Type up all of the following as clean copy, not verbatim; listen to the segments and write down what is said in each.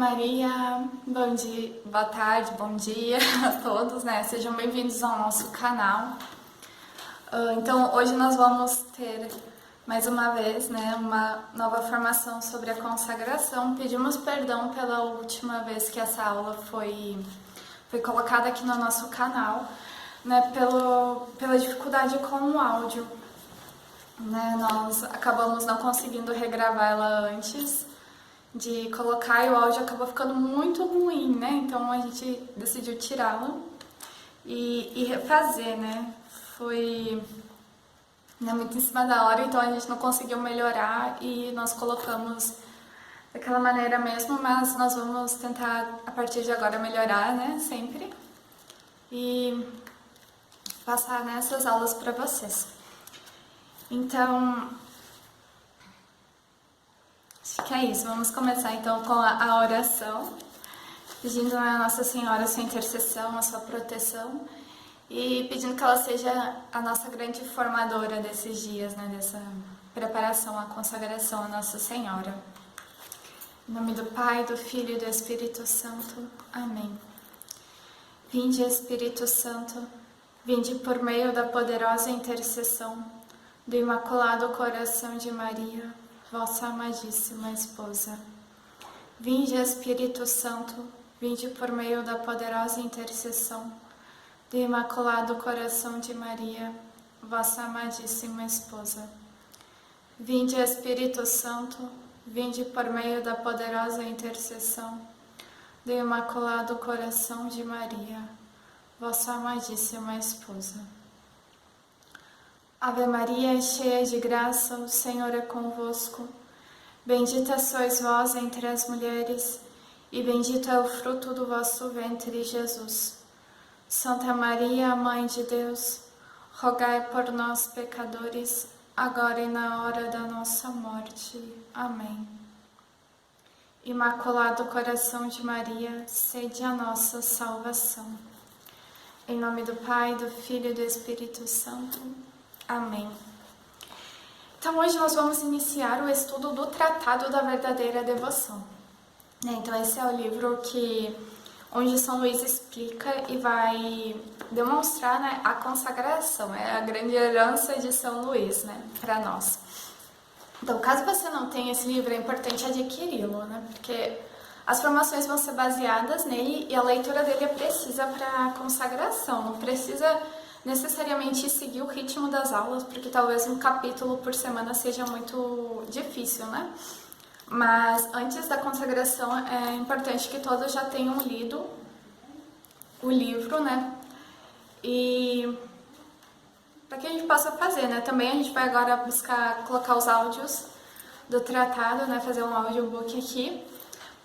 Maria, bom dia, boa tarde, bom dia a todos, né? Sejam bem-vindos ao nosso canal. Então, hoje nós vamos ter mais uma vez, né, uma nova formação sobre a consagração. Pedimos perdão pela última vez que essa aula foi colocada aqui no nosso canal, né, pela dificuldade com o áudio, né? Nós acabamos não conseguindo regravar ela antes de colocar e o áudio acabou ficando muito ruim, né? Então a gente decidiu tirá-lo e refazer, né? Foi muito em cima da hora, então a gente não conseguiu melhorar e nós colocamos daquela maneira mesmo, mas nós vamos tentar a partir de agora melhorar, né? Sempre. E passar nessas aulas para vocês. Então, acho que é isso. Vamos começar então com a oração, pedindo a Nossa Senhora a sua intercessão, a sua proteção e pedindo que ela seja a nossa grande formadora desses dias, né, dessa preparação à consagração a Nossa Senhora. Em nome do Pai, do Filho e do Espírito Santo. Amém. Vinde, Espírito Santo, vinde por meio da poderosa intercessão do Imaculado Coração de Maria, vossa amadíssima esposa. Vinde, Espírito Santo, vinde por meio da poderosa intercessão do Imaculado Coração de Maria, vossa amadíssima esposa. Vinde, Espírito Santo, vinde por meio da poderosa intercessão do Imaculado Coração de Maria, vossa amadíssima esposa. Ave Maria, cheia de graça, o Senhor é convosco. Bendita sois vós entre as mulheres, e bendito é o fruto do vosso ventre, Jesus. Santa Maria, Mãe de Deus, rogai por nós, pecadores, agora e na hora da nossa morte. Amém. Imaculado Coração de Maria, sede a nossa salvação. Em nome do Pai, do Filho e do Espírito Santo. Amém. Então hoje nós vamos iniciar o estudo do Tratado da Verdadeira Devoção. Então esse é o livro onde São Luís explica e vai demonstrar, né, a consagração, é a grande herança de São Luís, né, para nós. Então caso você não tenha esse livro, é importante adquiri-lo, né, porque as formações vão ser baseadas nele e a leitura dele é precisa para a consagração, não precisa necessariamente seguir o ritmo das aulas, porque talvez um capítulo por semana seja muito difícil, né? Mas antes da consagração é importante que todos já tenham lido o livro, né? E para que a gente possa fazer, né? Também a gente vai agora buscar colocar os áudios do tratado, né? Fazer um audiobook aqui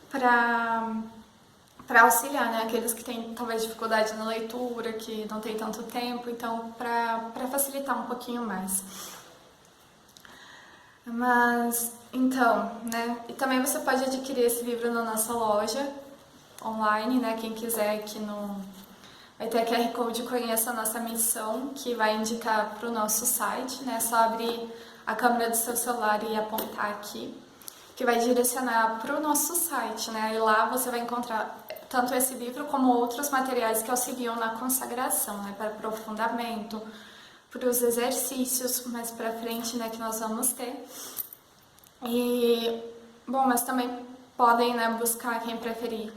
para auxiliar, né, aqueles que têm talvez dificuldade na leitura, que não tem tanto tempo, então para facilitar um pouquinho mais. Mas então, né, e também você pode adquirir esse livro na nossa loja online, né, quem quiser aqui vai ter a QR Code Conheça a Nossa Missão, que vai indicar para o nosso site, né, só abrir a câmera do seu celular e apontar aqui, que vai direcionar para o nosso site, né, e lá você vai encontrar tanto esse livro como outros materiais que auxiliam na consagração, né, para aprofundamento, para os exercícios mais para frente, né, que nós vamos ter. E, bom, mas também podem, né, buscar, quem preferir,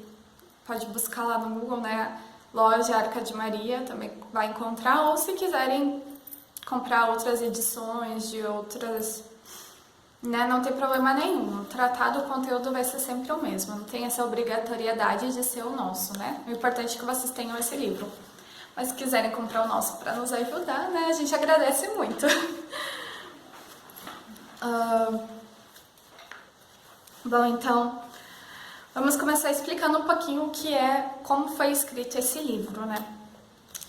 pode buscar lá no Google, né, Loja Arca de Maria, também vai encontrar, ou se quiserem comprar outras edições de outras, né, não tem problema nenhum. O tratado, o conteúdo vai ser sempre o mesmo, não tem essa obrigatoriedade de ser o nosso, né? O importante é que vocês tenham esse livro. Mas se quiserem comprar o nosso para nos ajudar, né, a gente agradece muito. Bom, então, vamos começar explicando um pouquinho como foi escrito esse livro, né?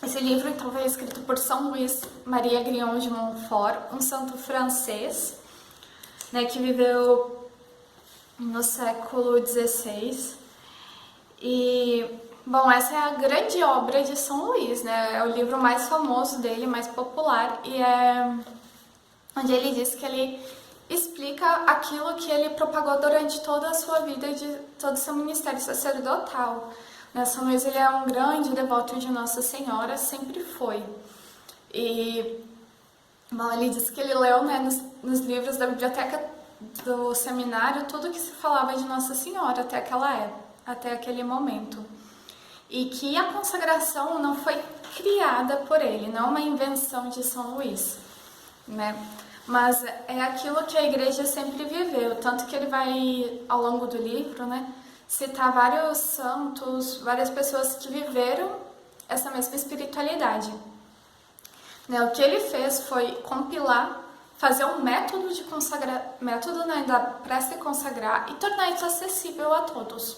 Esse livro, então, foi escrito por São Luís Maria Grignon de Montfort, um santo francês, né, que viveu no século XVI. E, bom, essa é a grande obra de São Luís, né? É o livro mais famoso dele, mais popular, e é onde ele diz que ele explica aquilo que ele propagou durante toda a sua vida e de todo o seu ministério sacerdotal. Né? São Luís, ele é um grande devoto de Nossa Senhora, sempre foi. E, bom, ele disse que ele leu, né, nos livros da biblioteca do seminário tudo que se falava de Nossa Senhora até aquela época, até aquele momento. E que a consagração não foi criada por ele, não é uma invenção de São Luís, né? Mas é aquilo que a igreja sempre viveu, tanto que ele vai, ao longo do livro, né, citar vários santos, várias pessoas que viveram essa mesma espiritualidade. Né, o que ele fez foi compilar, fazer um método de consagrar, método, né, para se consagrar e tornar isso acessível a todos,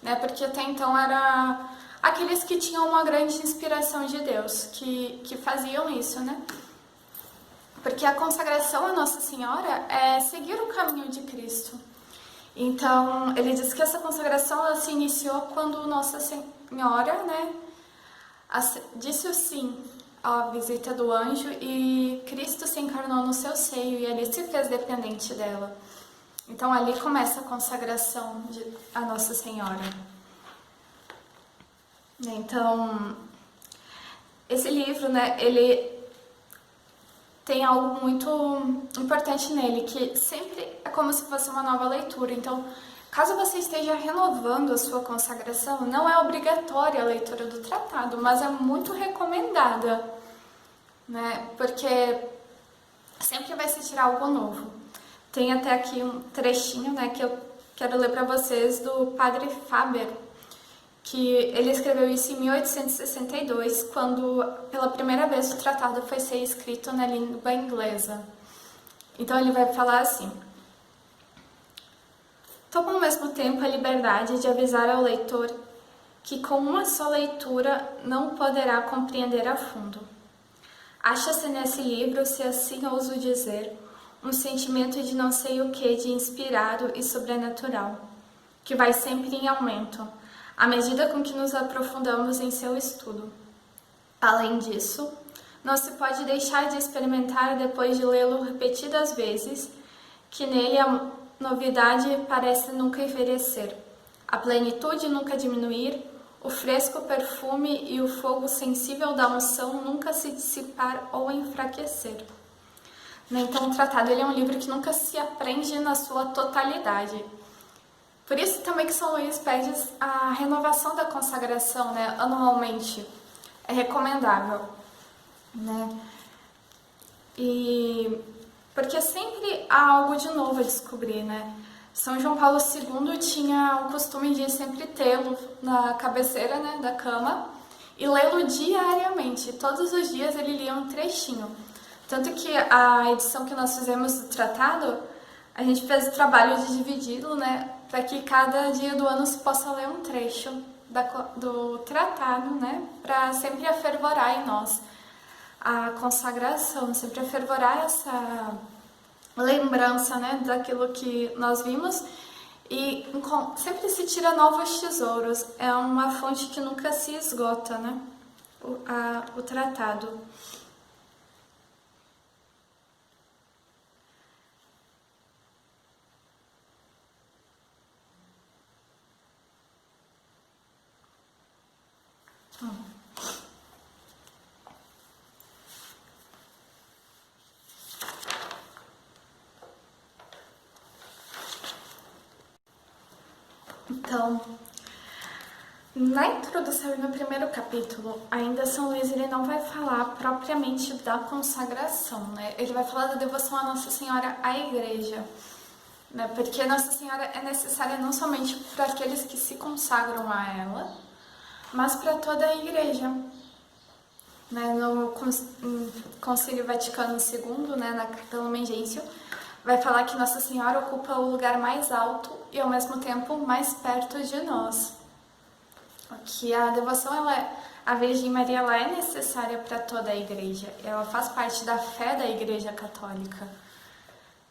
né? Porque até então era aqueles que tinham uma grande inspiração de Deus que faziam isso, né? Porque a consagração a Nossa Senhora é seguir o caminho de Cristo. Então, ele diz que essa consagração ela se iniciou quando Nossa Senhora, né, disse o sim à visita do anjo e Cristo se encarnou no seu seio e ele se fez dependente dela. Então, ali começa a consagração a Nossa Senhora. Então, esse livro, né, ele tem algo muito importante nele, que sempre é como se fosse uma nova leitura. Então, caso você esteja renovando a sua consagração, não é obrigatória a leitura do tratado, mas é muito recomendada, né? Porque sempre vai se tirar algo novo. Tem até aqui um trechinho, né, que eu quero ler para vocês do Padre Faber, que ele escreveu isso em 1862, quando pela primeira vez o tratado foi ser escrito na língua inglesa. Então ele vai falar assim: tomo ao mesmo tempo a liberdade de avisar ao leitor que com uma só leitura não poderá compreender a fundo. Acha-se nesse livro, se assim ouso dizer, um sentimento de não sei o que de inspirado e sobrenatural, que vai sempre em aumento, à medida com que nos aprofundamos em seu estudo. Além disso, não se pode deixar de experimentar, depois de lê-lo repetidas vezes, que nele a novidade parece nunca envelhecer, a plenitude nunca diminuir, o fresco perfume e o fogo sensível da unção nunca se dissipar ou enfraquecer. Então, o tratado ele é um livro que nunca se aprende na sua totalidade. Por isso também que São Luís pede a renovação da consagração, né, anualmente. É recomendável, né? E porque sempre há algo de novo a descobrir, né? São João Paulo II tinha o costume de sempre tê-lo na cabeceira, né, da cama e lê-lo diariamente. Todos os dias ele lia um trechinho. Tanto que a edição que nós fizemos do tratado, a gente fez o trabalho de dividi-lo, né, para que cada dia do ano se possa ler um trecho do tratado, né, para sempre afervorar em nós a consagração, sempre afervorar essa lembrança, né, daquilo que nós vimos e sempre se tira novos tesouros. É uma fonte que nunca se esgota, né, o tratado. Então, na introdução e no primeiro capítulo, ainda São Luís ele não vai falar propriamente da consagração, né? Ele vai falar da devoção a Nossa Senhora à Igreja, né? Porque Nossa Senhora é necessária não somente para aqueles que se consagram a ela, mas para toda a Igreja. Né? No Concílio Vaticano II, né, na Capela Gentium, vai falar que Nossa Senhora ocupa o lugar mais alto e ao mesmo tempo mais perto de nós. Que a devoção à Virgem Maria ela é necessária para toda a Igreja, ela faz parte da fé da Igreja Católica.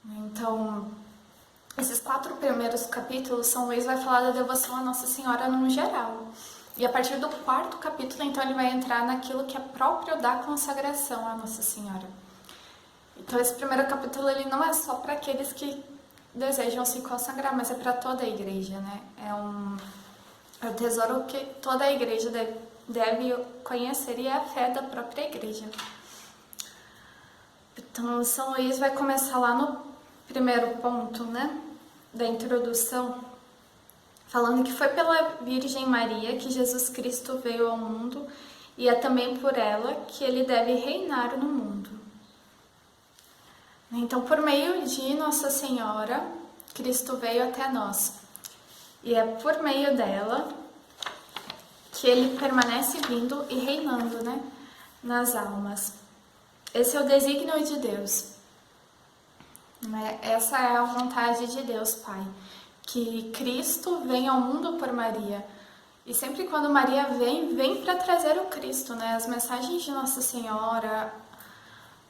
Então, esses 4 primeiros capítulos, São Luís vai falar da devoção a Nossa Senhora no geral. E a partir do 4º capítulo, então, ele vai entrar naquilo que é próprio da consagração à Nossa Senhora. Então esse primeiro capítulo ele não é só para aqueles que desejam se consagrar, mas é para toda a igreja, né? É um tesouro que toda a igreja deve conhecer e é a fé da própria igreja. Então São Luís vai começar lá no primeiro ponto, né, da introdução, falando que foi pela Virgem Maria que Jesus Cristo veio ao mundo e é também por ela que ele deve reinar no mundo. Então, por meio de Nossa Senhora, Cristo veio até nós. E é por meio dela que ele permanece vindo e reinando, né, nas almas. Esse é o desígnio de Deus. Essa é a vontade de Deus, Pai. Que Cristo venha ao mundo por Maria. E sempre quando Maria vem para trazer o Cristo, né? As mensagens de Nossa Senhora,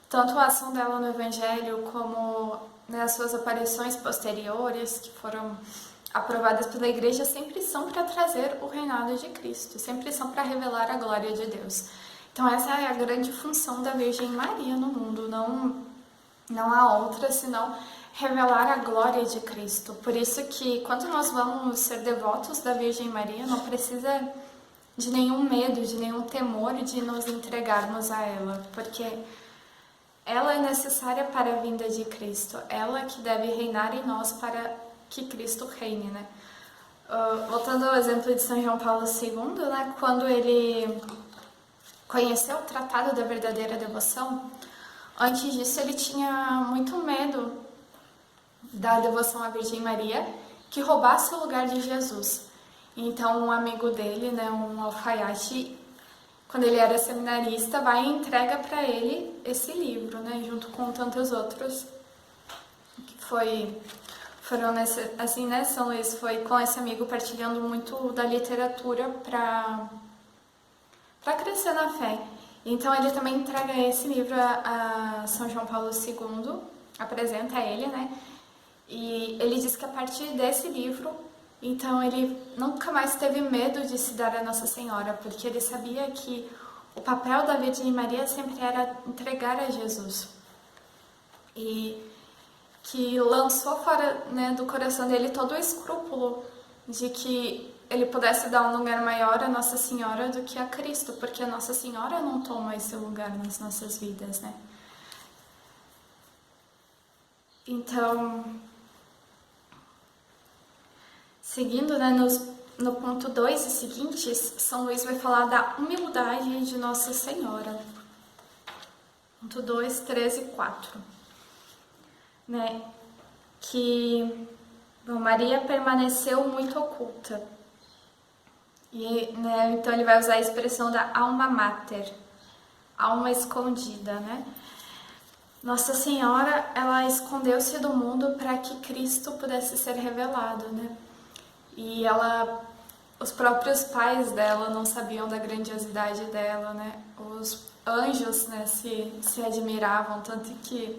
tanto a ação dela no Evangelho como, né, as suas aparições posteriores, que foram aprovadas pela Igreja, sempre são para trazer o reinado de Cristo, sempre são para revelar a glória de Deus. Então essa é a grande função da Virgem Maria no mundo, não há outra senão revelar a glória de Cristo. Por isso que quando nós vamos ser devotos da Virgem Maria, não precisa de nenhum medo, de nenhum temor de nos entregarmos a ela, porque ela é necessária para a vinda de Cristo, ela que deve reinar em nós para que Cristo reine, né? Voltando ao exemplo de São João Paulo II, né, quando ele conheceu o Tratado da Verdadeira Devoção, antes disso ele tinha muito medo da devoção à Virgem Maria, que roubasse o lugar de Jesus. Então um amigo dele, né, um alfaiate, quando ele era seminarista, vai e entrega para ele esse livro, né, junto com tantos outros, que foram assim, né, São Luís foi com esse amigo partilhando muito da literatura para crescer na fé. Então ele também entrega esse livro a São João Paulo II, apresenta ele, né, e ele diz que a partir desse livro, então ele nunca mais teve medo de se dar a Nossa Senhora, porque ele sabia que o papel da Virgem Maria sempre era entregar a Jesus. E que lançou fora, né, do coração dele todo o escrúpulo de que ele pudesse dar um lugar maior a Nossa Senhora do que a Cristo, porque a Nossa Senhora não toma esse lugar nas nossas vidas, né? Então, seguindo, né, no ponto 2 e seguintes, São Luís vai falar da humildade de Nossa Senhora. Ponto 2, 3 e 4. Né, que Maria permaneceu muito oculta. E, né, então ele vai usar a expressão da alma mater, alma escondida, né? Nossa Senhora, ela escondeu-se do mundo para que Cristo pudesse ser revelado, né? E os próprios pais dela não sabiam da grandiosidade dela, né? Os anjos, né, se admiravam, tanto que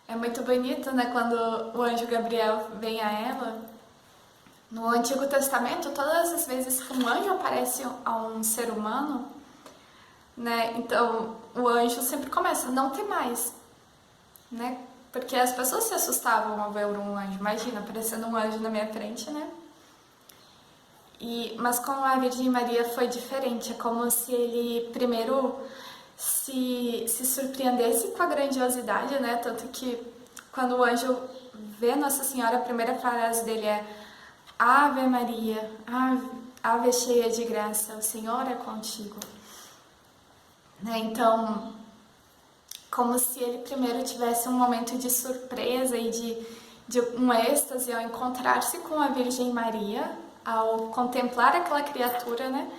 é muito bonito, né, quando o anjo Gabriel vem a ela. No Antigo Testamento, todas as vezes que um anjo aparece a um ser humano, né, então o anjo sempre começa, não temais, né, porque as pessoas se assustavam ao ver um anjo. Imagina, aparecendo um anjo na minha frente, né? Mas com a Virgem Maria foi diferente, é como se ele primeiro se surpreendesse com a grandiosidade, né? Tanto que quando o anjo vê Nossa Senhora, a primeira frase dele é Ave Maria, ave cheia de graça, o Senhor é contigo. Né? Então, como se ele primeiro tivesse um momento de surpresa e de um êxtase ao encontrar-se com a Virgem Maria, ao contemplar aquela criatura, né?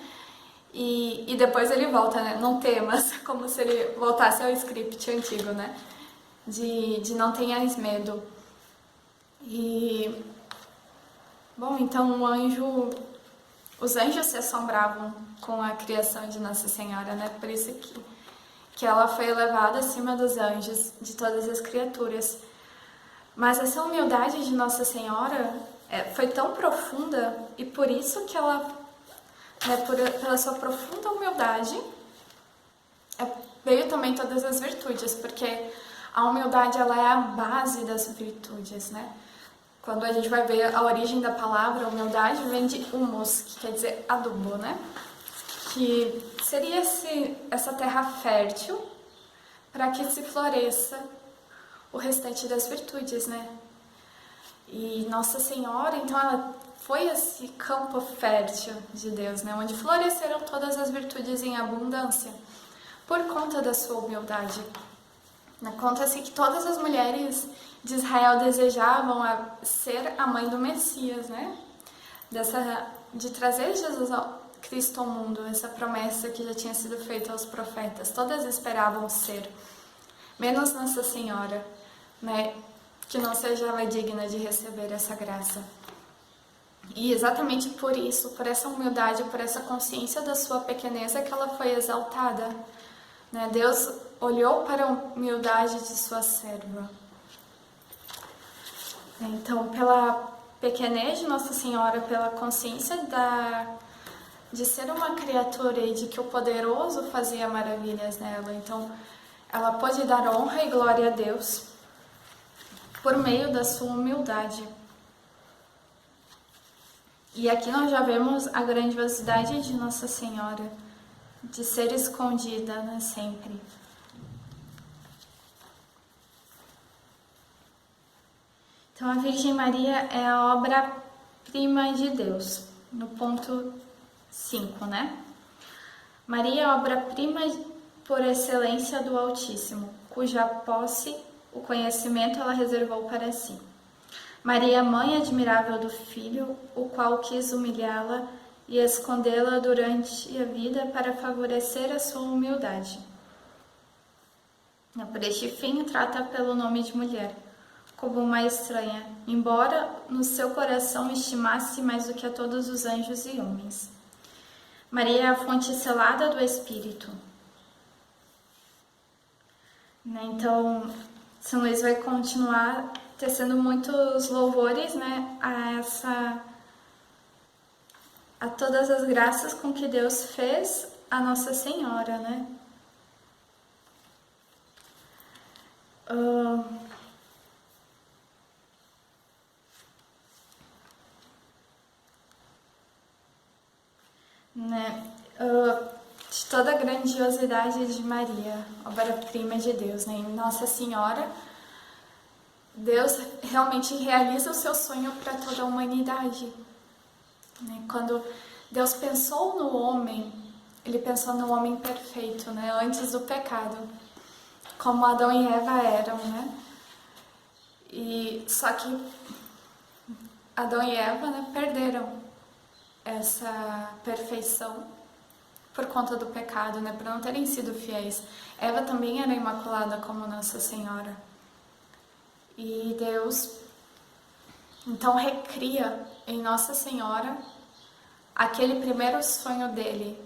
E depois ele volta, né? Não temas, como se ele voltasse ao script antigo, né? De não tenhas medo. Bom, então os anjos se assombravam com a criação de Nossa Senhora, né? Por isso que ela foi elevada acima dos anjos, de todas as criaturas. Mas essa humildade de Nossa Senhora foi tão profunda, e por isso que ela, né, pela sua profunda humildade, veio também todas as virtudes, porque A humildade, ela é a base das virtudes, né? Quando a gente vai ver a origem da palavra humildade, vem de humus, que quer dizer adubo, né? Que seria essa terra fértil para que se floresça o restante das virtudes, né? E Nossa Senhora, então, ela foi esse campo fértil de Deus, né? Onde floresceram todas as virtudes em abundância, por conta da sua humildade. Conta-se que todas as mulheres de Israel desejavam ser a mãe do Messias, né? De trazer Jesus Cristo ao mundo, essa promessa que já tinha sido feita aos profetas. Todas esperavam ser, menos Nossa Senhora, né? Que não seja ela digna de receber essa graça. E exatamente por isso, por essa humildade, por essa consciência da sua pequeneza, que ela foi exaltada, né? Deus olhou para a humildade de sua serva. Então, pela pequenez de Nossa Senhora, pela consciência de ser uma criatura e de que o poderoso fazia maravilhas nela, então ela pôde dar honra e glória a Deus por meio da sua humildade. E aqui nós já vemos a grandiosidade de Nossa Senhora, de ser escondida, né, sempre. Então a Virgem Maria é a obra-prima de Deus, no ponto 5, né? Maria é a obra-prima por excelência do Altíssimo, cuja posse, o conhecimento, ela reservou para si. Maria, mãe admirável do Filho, o qual quis humilhá-la e escondê-la durante a vida para favorecer a sua humildade. Por este fim, trata pelo nome de mulher, como uma estranha, embora no seu coração estimasse mais do que a todos os anjos e homens. Maria é a fonte selada do Espírito. Então, São Luís vai continuar tecendo muitos louvores, né, a todas as graças com que Deus fez a Nossa Senhora, né? De toda a grandiosidade de Maria, obra-prima de Deus, né? Em Nossa Senhora, Deus realmente realiza o seu sonho para toda a humanidade. Quando Deus pensou no homem, Ele pensou no homem perfeito, né? Antes do pecado, como Adão e Eva eram, né? E só que Adão e Eva, né, perderam essa perfeição por conta do pecado, né? Por não terem sido fiéis. Eva também era imaculada como Nossa Senhora. E Deus, então, recria em Nossa Senhora aquele primeiro sonho dele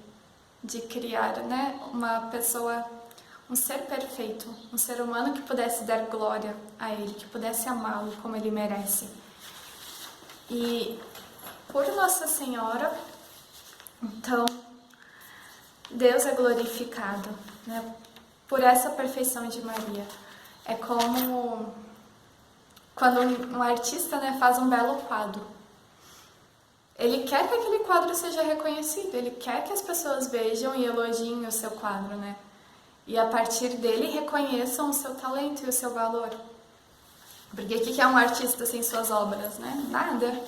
de criar, né, uma pessoa, um ser perfeito, um ser humano que pudesse dar glória a ele, que pudesse amá-lo como ele merece. E por Nossa Senhora, então, Deus é glorificado, né, por essa perfeição de Maria. É como quando um artista, né, faz um belo quadro. Ele quer que aquele quadro seja reconhecido, ele quer que as pessoas vejam e elogiem o seu quadro, né? E a partir dele reconheçam o seu talento e o seu valor. Porque o que é um artista sem suas obras, né? Nada.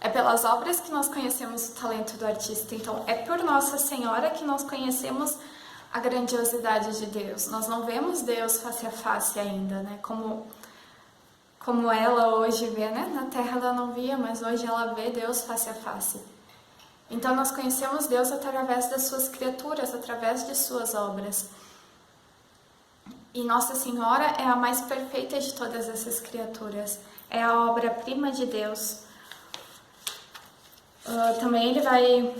É pelas obras que nós conhecemos o talento do artista. Então, é por Nossa Senhora que nós conhecemos a grandiosidade de Deus. Nós não vemos Deus face a face ainda, né? Como ela hoje vê, né? Na Terra ela não via, mas hoje ela vê Deus face a face. Então nós conhecemos Deus através das suas criaturas, através de suas obras. E Nossa Senhora é a mais perfeita de todas essas criaturas. É a obra-prima de Deus. Também ele vai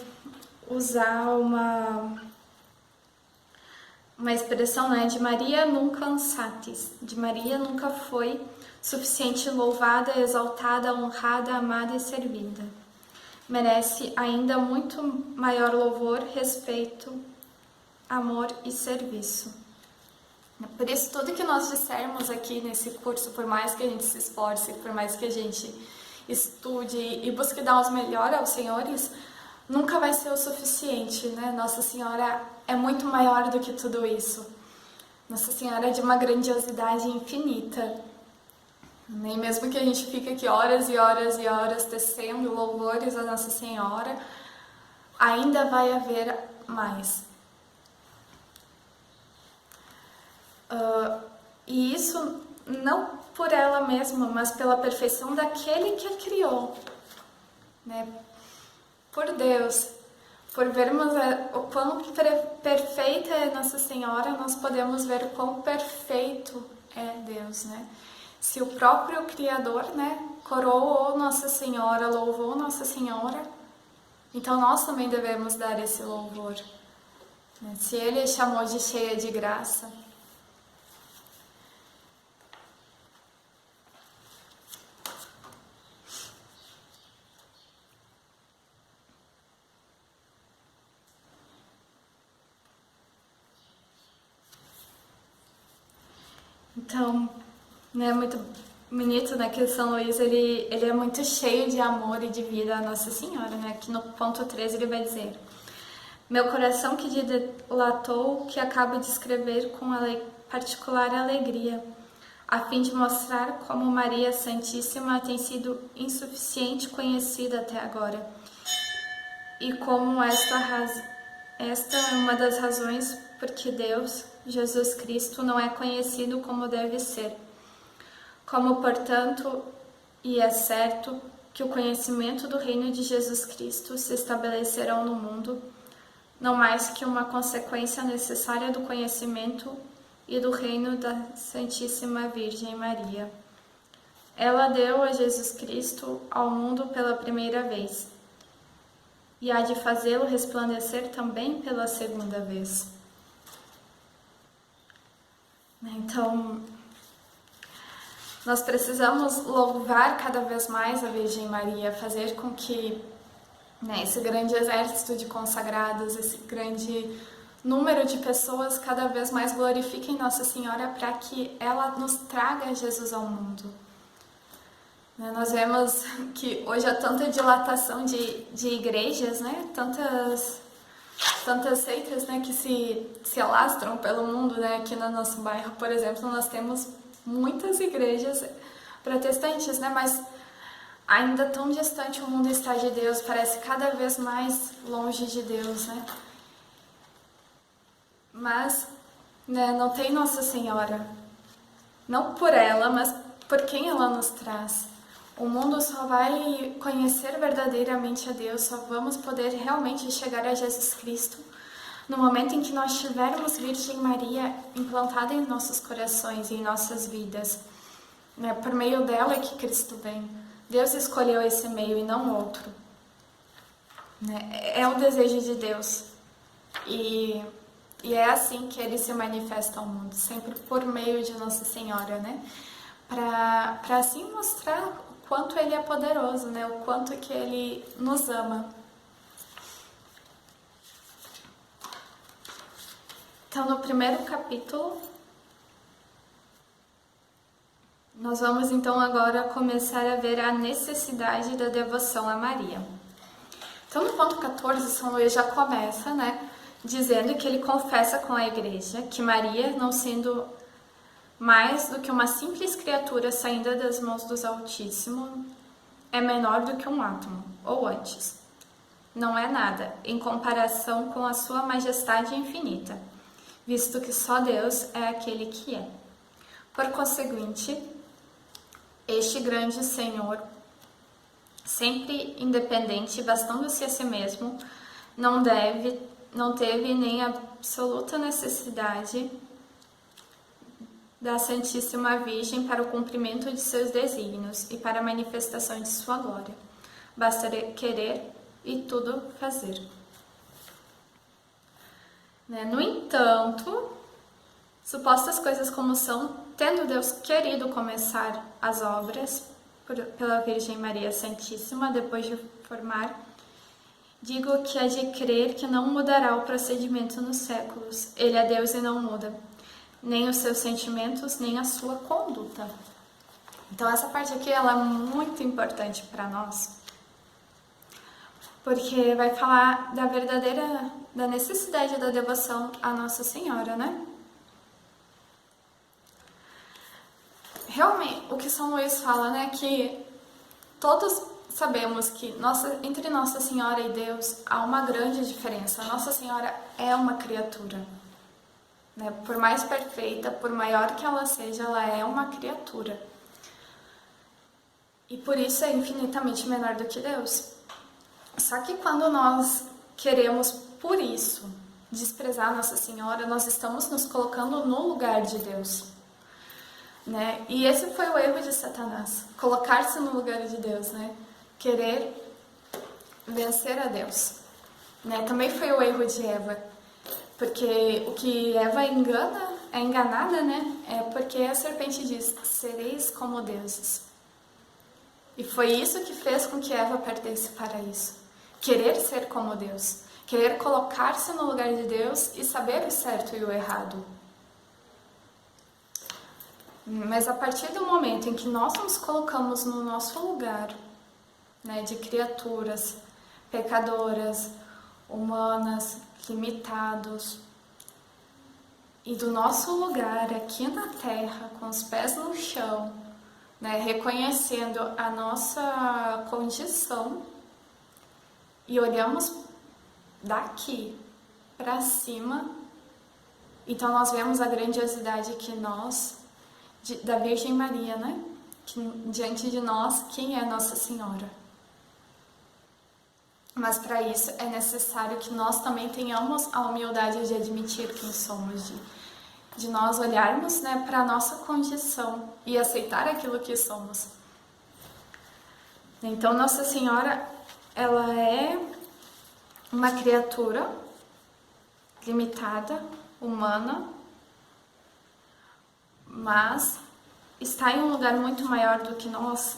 usar uma expressão, né, de Maria nunca ansatis, de Maria nunca foi suficiente louvada, exaltada, honrada, amada e servida. Merece ainda muito maior louvor, respeito, amor e serviço. Por isso, tudo que nós dissermos aqui nesse curso, por mais que a gente se esforce, por mais que a gente estude e busque dar os melhores aos senhores, nunca vai ser o suficiente, né? Nossa Senhora é muito maior do que tudo isso. Nossa Senhora é de uma grandiosidade infinita. Nem mesmo que a gente fique aqui horas e horas e horas tecendo louvores a Nossa Senhora, ainda vai haver mais. E isso não por ela mesma, mas pela perfeição daquele que a criou, né? Por Deus, por vermos o quão perfeita é Nossa Senhora, nós podemos ver o quão perfeito é Deus, né? Se o próprio Criador, né, coroou Nossa Senhora, louvou Nossa Senhora, então nós também devemos dar esse louvor, né? Se Ele chamou de cheia de graça. Então, né, muito bonito, né, que o São Luís, ele é muito cheio de amor e de vida a Nossa Senhora, né? Aqui no ponto 13 ele vai dizer: meu coração que dilatou, que acabo de escrever com particular alegria, a fim de mostrar como Maria Santíssima tem sido insuficiente conhecida até agora, e como esta é uma das razões por que Deus, Jesus Cristo, não é conhecido como deve ser. Como, portanto, e é certo que o conhecimento do reino de Jesus Cristo se estabelecerão no mundo, não mais que uma consequência necessária do conhecimento e do reino da Santíssima Virgem Maria. Ela deu a Jesus Cristo ao mundo pela primeira vez, e há de fazê-lo resplandecer também pela segunda vez. Então, nós precisamos louvar cada vez mais a Virgem Maria, fazer com que, né, esse grande exército de consagrados, esse grande número de pessoas cada vez mais glorifiquem Nossa Senhora para que ela nos traga Jesus ao mundo. Nós vemos que hoje há tanta dilatação de igrejas, né? Tantas seitas, né, que se alastram pelo mundo, né? Aqui no nosso bairro, por exemplo, nós temos muitas igrejas protestantes, né? Mas ainda tão distante o mundo está de Deus, parece cada vez mais longe de Deus, né? Mas, né, não tem Nossa Senhora. Não por ela, mas por quem ela nos traz. O mundo só vai conhecer verdadeiramente a Deus, só vamos poder realmente chegar a Jesus Cristo no momento em que nós tivermos Virgem Maria implantada em nossos corações e em nossas vidas. Né? Por meio dela é que Cristo vem. Deus escolheu esse meio e não outro. Né? É o desejo de Deus. E é assim que Ele se manifesta ao mundo, sempre por meio de Nossa Senhora, né? Para assim mostrar o quanto Ele é poderoso, né? O quanto que Ele nos ama. Então, no primeiro capítulo, nós vamos então agora começar a ver a necessidade da devoção a Maria. Então, no ponto 14, São Luís já começa, né, dizendo que ele confessa com a igreja que Maria, não sendo mais do que uma simples criatura saída das mãos do Altíssimo, é menor do que um átomo, ou antes. Não é nada, em comparação com a sua majestade infinita, visto que só Deus é aquele que é. Por conseguinte, este grande Senhor, sempre independente, bastando-se a si mesmo, não teve nem absoluta necessidade da Santíssima Virgem para o cumprimento de seus desígnios e para a manifestação de sua glória. Basta querer e tudo fazer. No entanto, supostas coisas como são, tendo Deus querido começar as obras pela Virgem Maria Santíssima, depois de formar, digo que é de crer que não mudará o procedimento nos séculos. Ele é Deus e não muda. nem os seus sentimentos, nem a sua conduta. Então essa parte aqui ela é muito importante para nós, porque vai falar da necessidade da devoção à Nossa Senhora, né? Realmente, o que São Luís fala, né, que todos sabemos que entre Nossa Senhora e Deus há uma grande diferença. Nossa Senhora é uma criatura, né? Por mais perfeita, por maior que ela seja, ela é uma criatura. E por isso é infinitamente menor do que Deus. Só que quando nós queremos, por isso, desprezar Nossa Senhora, nós estamos nos colocando no lugar de Deus, né? E esse foi o erro de Satanás, colocar-se no lugar de Deus, né? Querer vencer a Deus, né? Também foi o erro de Eva, porque o que Eva é enganada, né? É porque a serpente diz: sereis como deuses. E foi isso que fez com que Eva perdesse para isso. Querer ser como Deus, querer colocar-se no lugar de Deus e saber o certo e o errado. Mas a partir do momento em que nós nos colocamos no nosso lugar, né, de criaturas pecadoras, humanas, limitados, e do nosso lugar aqui na terra, com os pés no chão, né, reconhecendo a nossa condição, e olhamos daqui para cima, então nós vemos a grandiosidade que da Virgem Maria, né? Que, diante de nós, quem é Nossa Senhora. Mas para isso é necessário que nós também tenhamos a humildade de admitir quem somos, de nós olharmos, né, para a nossa condição e aceitar aquilo que somos. Então Nossa Senhora, ela é uma criatura limitada, humana, mas está em um lugar muito maior do que nós,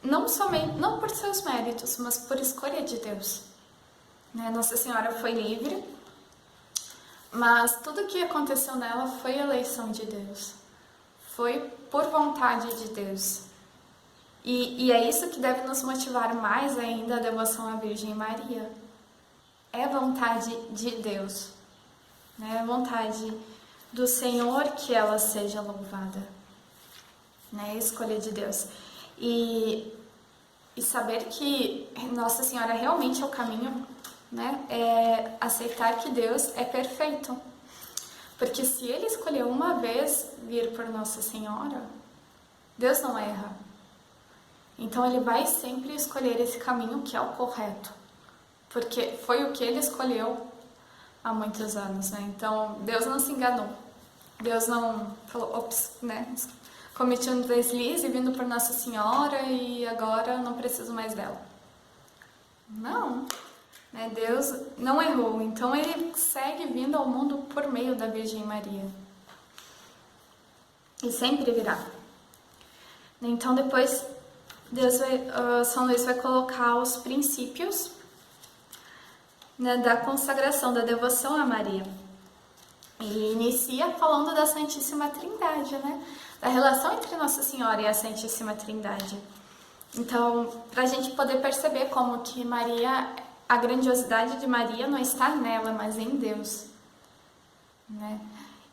não por seus méritos, mas por escolha de Deus, né? Nossa Senhora foi livre, mas tudo o que aconteceu nela foi eleição de Deus, foi por vontade de Deus. E é isso que deve nos motivar mais ainda a devoção à Virgem Maria. É vontade de Deus, né? É vontade do Senhor que ela seja louvada, né? Escolha de Deus. E saber que Nossa Senhora realmente é o caminho, né? É aceitar que Deus é perfeito. Porque se Ele escolheu uma vez vir por Nossa Senhora, Deus não erra. Então Ele vai sempre escolher esse caminho que é o correto. Porque foi o que Ele escolheu há muitos anos, né? Então Deus não se enganou. Deus não falou, ops, né? Cometi um deslize vindo por Nossa Senhora e agora não preciso mais dela. Não, né? Deus não errou, então Ele segue vindo ao mundo por meio da Virgem Maria. E sempre virá. Então depois São Luís vai colocar os princípios, né, da consagração, da devoção a Maria. E inicia falando da Santíssima Trindade, né? Da relação entre Nossa Senhora e a Santíssima Trindade. Então, para a gente poder perceber como que Maria, a grandiosidade de Maria não está nela, mas em Deus, né?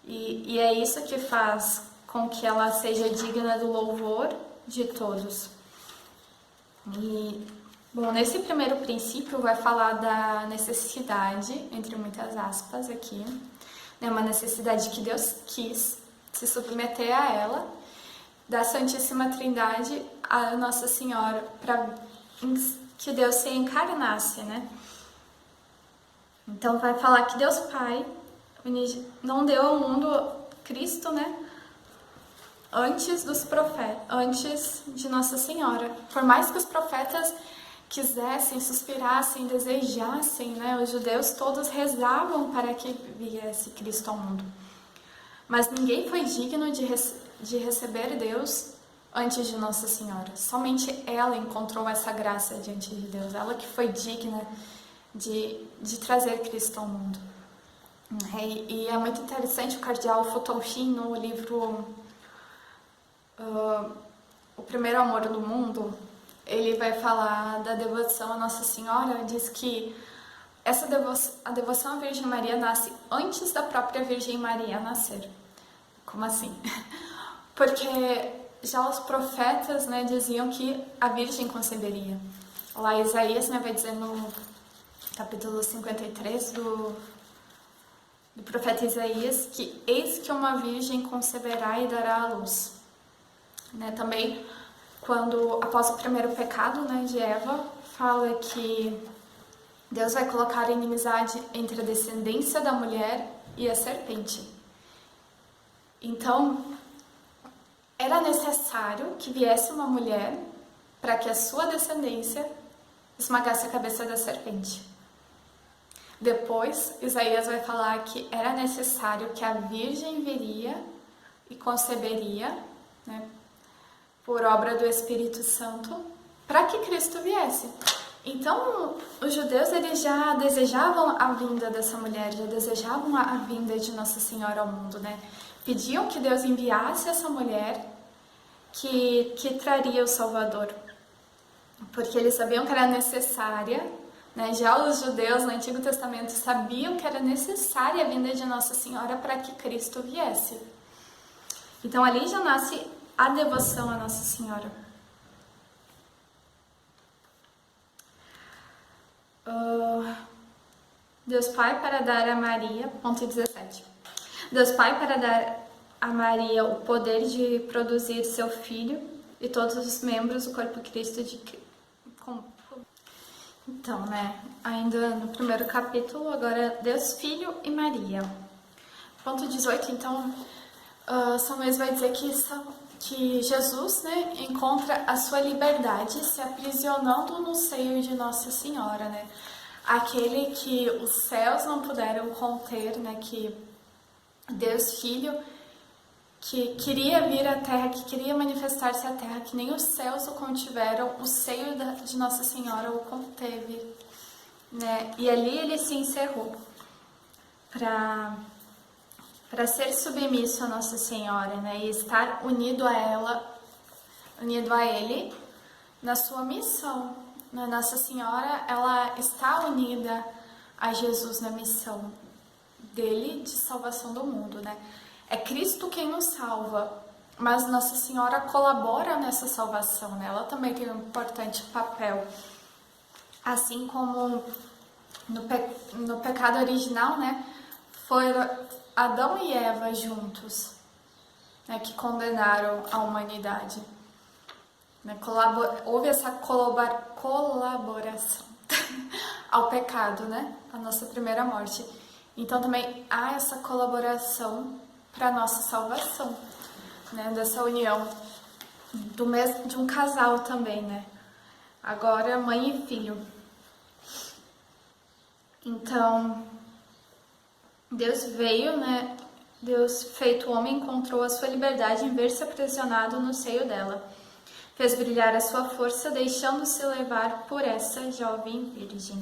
E é isso que faz com que ela seja digna do louvor de todos. E, bom, nesse primeiro princípio vai falar da necessidade, entre muitas aspas aqui, né, uma necessidade que Deus quis se submeter a ela, da Santíssima Trindade a Nossa Senhora, para que Deus se encarnasse, né? Então vai falar que Deus Pai não deu ao mundo Cristo, né? Antes dos profetas, antes de Nossa Senhora. Por mais que os profetas quisessem, suspirassem, desejassem, né? Os judeus todos rezavam para que viesse Cristo ao mundo. Mas ninguém foi digno de receber Deus antes de Nossa Senhora. Somente ela encontrou essa graça diante de Deus. Ela que foi digna de trazer Cristo ao mundo. E é muito interessante o cardeal Fotolfin, no livro O Primeiro Amor do Mundo, ele vai falar da devoção à Nossa Senhora, diz que a devoção à Virgem Maria nasce antes da própria Virgem Maria nascer. Como assim? Porque já os profetas, né, diziam que a Virgem conceberia. Lá Isaías, né, vai dizer no capítulo 53 do profeta Isaías que eis que uma virgem conceberá e dará à luz. Né, também, quando após o primeiro pecado, né, de Eva, fala que Deus vai colocar a inimizade entre a descendência da mulher e a serpente. Então, era necessário que viesse uma mulher para que a sua descendência esmagasse a cabeça da serpente. Depois, Isaías vai falar que era necessário que a Virgem viria e conceberia, né, por obra do Espírito Santo, para que Cristo viesse. Então, os judeus eles já desejavam a vinda dessa mulher, já desejavam a vinda de Nossa Senhora ao mundo, né? Pediam que Deus enviasse essa mulher que traria o Salvador, porque eles sabiam que era necessária, né? Já os judeus no Antigo Testamento sabiam que era necessária a vinda de Nossa Senhora para que Cristo viesse. Então ali já nasce a devoção a Nossa Senhora. Deus Pai para dar a Maria, ponto 17. Deus Pai para dar a Maria o poder de produzir seu Filho e todos os membros do corpo de Cristo Então, né, ainda no primeiro capítulo, agora Deus Filho e Maria. Ponto 18, então, São Luís vai dizer que Jesus, né, encontra a sua liberdade se aprisionando no seio de Nossa Senhora, né? Aquele que os céus não puderam conter, né, que Deus Filho, que queria vir à Terra, que queria manifestar-se à Terra, que nem os céus o contiveram, o seio de Nossa Senhora o conteve, né? E ali ele se encerrou para ser submisso a Nossa Senhora, né? E estar unido a ela, unido a Ele na sua missão. Nossa Senhora, ela está unida a Jesus na missão dele de salvação do mundo, né? É Cristo quem nos salva, mas Nossa Senhora colabora nessa salvação, né? Ela também tem um importante papel. Assim como no pecado original, né? Foram Adão e Eva juntos, né? Que condenaram a humanidade. Né? Houve essa colaboração ao pecado, né? A nossa primeira morte. Então também há essa colaboração para a nossa salvação, né? Dessa união de um casal também, né? Agora mãe e filho. Então, Deus veio, né? Deus feito homem encontrou a sua liberdade em ver-se aprisionado no seio dela. Fez brilhar a sua força, deixando-se levar por essa jovem virgem.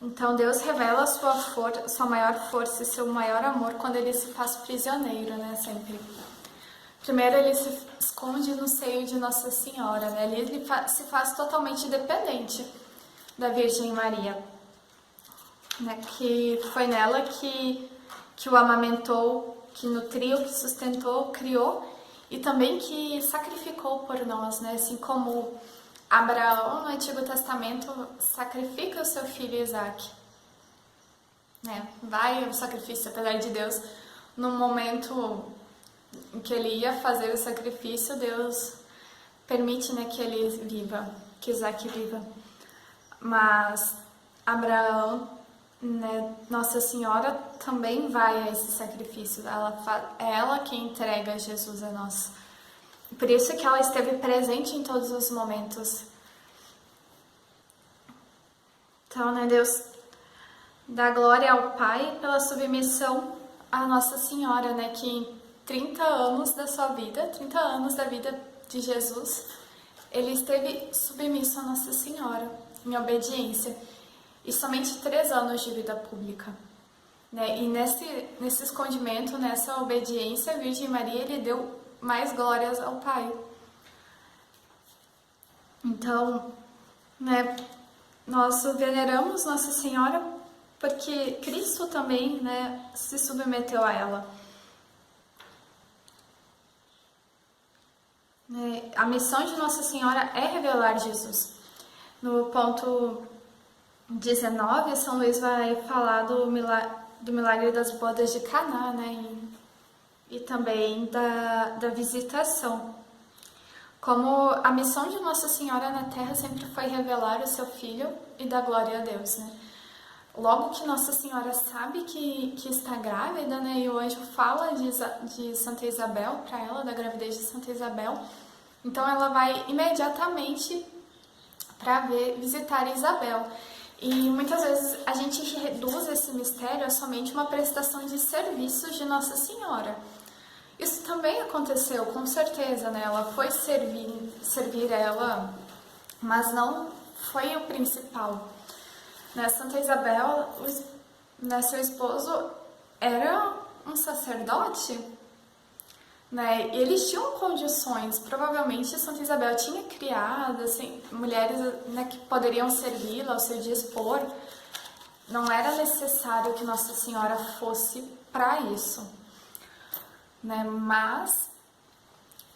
Então Deus revela a sua maior força e seu maior amor quando ele se faz prisioneiro, né? Sempre. Primeiro ele se esconde no seio de Nossa Senhora, né? Ali ele se faz totalmente dependente da Virgem Maria, né? Que foi nela que o amamentou, que nutriu, que sustentou, criou e também que sacrificou por nós, né? Assim como Abraão, no Antigo Testamento, sacrifica o seu filho Isaac. Né? Vai o sacrifício, apesar de Deus, no momento em que ele ia fazer o sacrifício, Deus permite, né, que ele viva, que Isaac viva. Mas Abraão, né, Nossa Senhora também vai a esse sacrifício. É ela quem entrega Jesus a nós. Por isso que ela esteve presente em todos os momentos. Então, né, Deus dá glória ao Pai pela submissão à Nossa Senhora, né, que em 30 anos da sua vida, 30 anos da vida de Jesus, ele esteve submisso à Nossa Senhora, em obediência, e somente 3 anos de vida pública. né? E nesse escondimento, nessa obediência, a Virgem Maria ele deu mais glórias ao Pai. Então, né, nós veneramos Nossa Senhora porque Cristo também, né, se submeteu a ela. A missão de Nossa Senhora é revelar Jesus. No ponto 19, São Luís vai falar do milagre das bodas de Caná, né, e também da visitação. Como a missão de Nossa Senhora na Terra sempre foi revelar o seu Filho e dar glória a Deus, né? Logo que Nossa Senhora sabe que está grávida, né, e o anjo fala de Santa Isabel para ela, da gravidez de Santa Isabel, então ela vai imediatamente para visitar Isabel. E muitas vezes a gente reduz esse mistério a somente uma prestação de serviços de Nossa Senhora. Isso também aconteceu, com certeza, né? Ela foi servir ela, mas não foi o principal. Né? Santa Isabel, seu esposo era um sacerdote, né? E eles tinham condições, provavelmente Santa Isabel tinha criado assim, mulheres, né, que poderiam servi-la ao seu dispor. Não era necessário que Nossa Senhora fosse para isso, né? Mas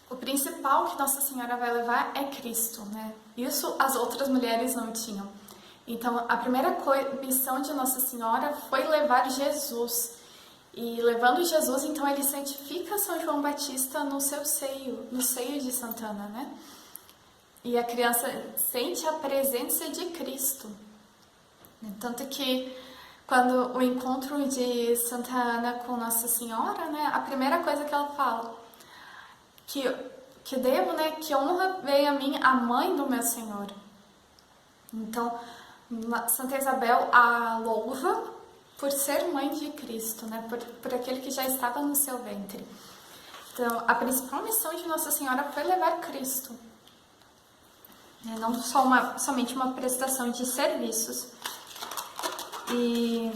o principal que Nossa Senhora vai levar é Cristo, né? Isso as outras mulheres não tinham. Então, a primeira missão de Nossa Senhora foi levar Jesus. E levando Jesus, então, ele santifica São João Batista no seu seio, no seio de Santana, né? E a criança sente a presença de Cristo. Tanto que, quando o encontro de Santa Ana com Nossa Senhora, né? A primeira coisa que ela fala, que devo, né? Que honra veio a mim, a mãe do meu Senhor. Então, Santa Isabel a louva por ser mãe de Cristo, né? Por aquele que já estava no seu ventre. Então, a principal missão de Nossa Senhora foi levar Cristo. Não somente uma prestação de serviços. E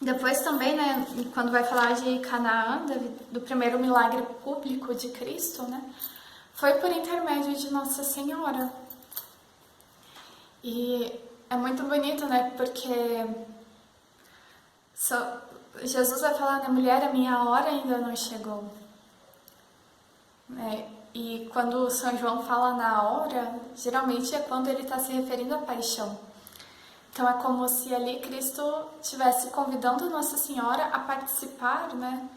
depois também, né, quando vai falar de Canaã, do primeiro milagre público de Cristo, né? Foi por intermédio de Nossa Senhora. E é muito bonito, né? Porque Jesus vai falar, né? Mulher, a minha hora ainda não chegou. E quando São João fala na hora, geralmente é quando ele está se referindo à paixão. Então é como se ali Cristo estivesse convidando Nossa Senhora a participar, né?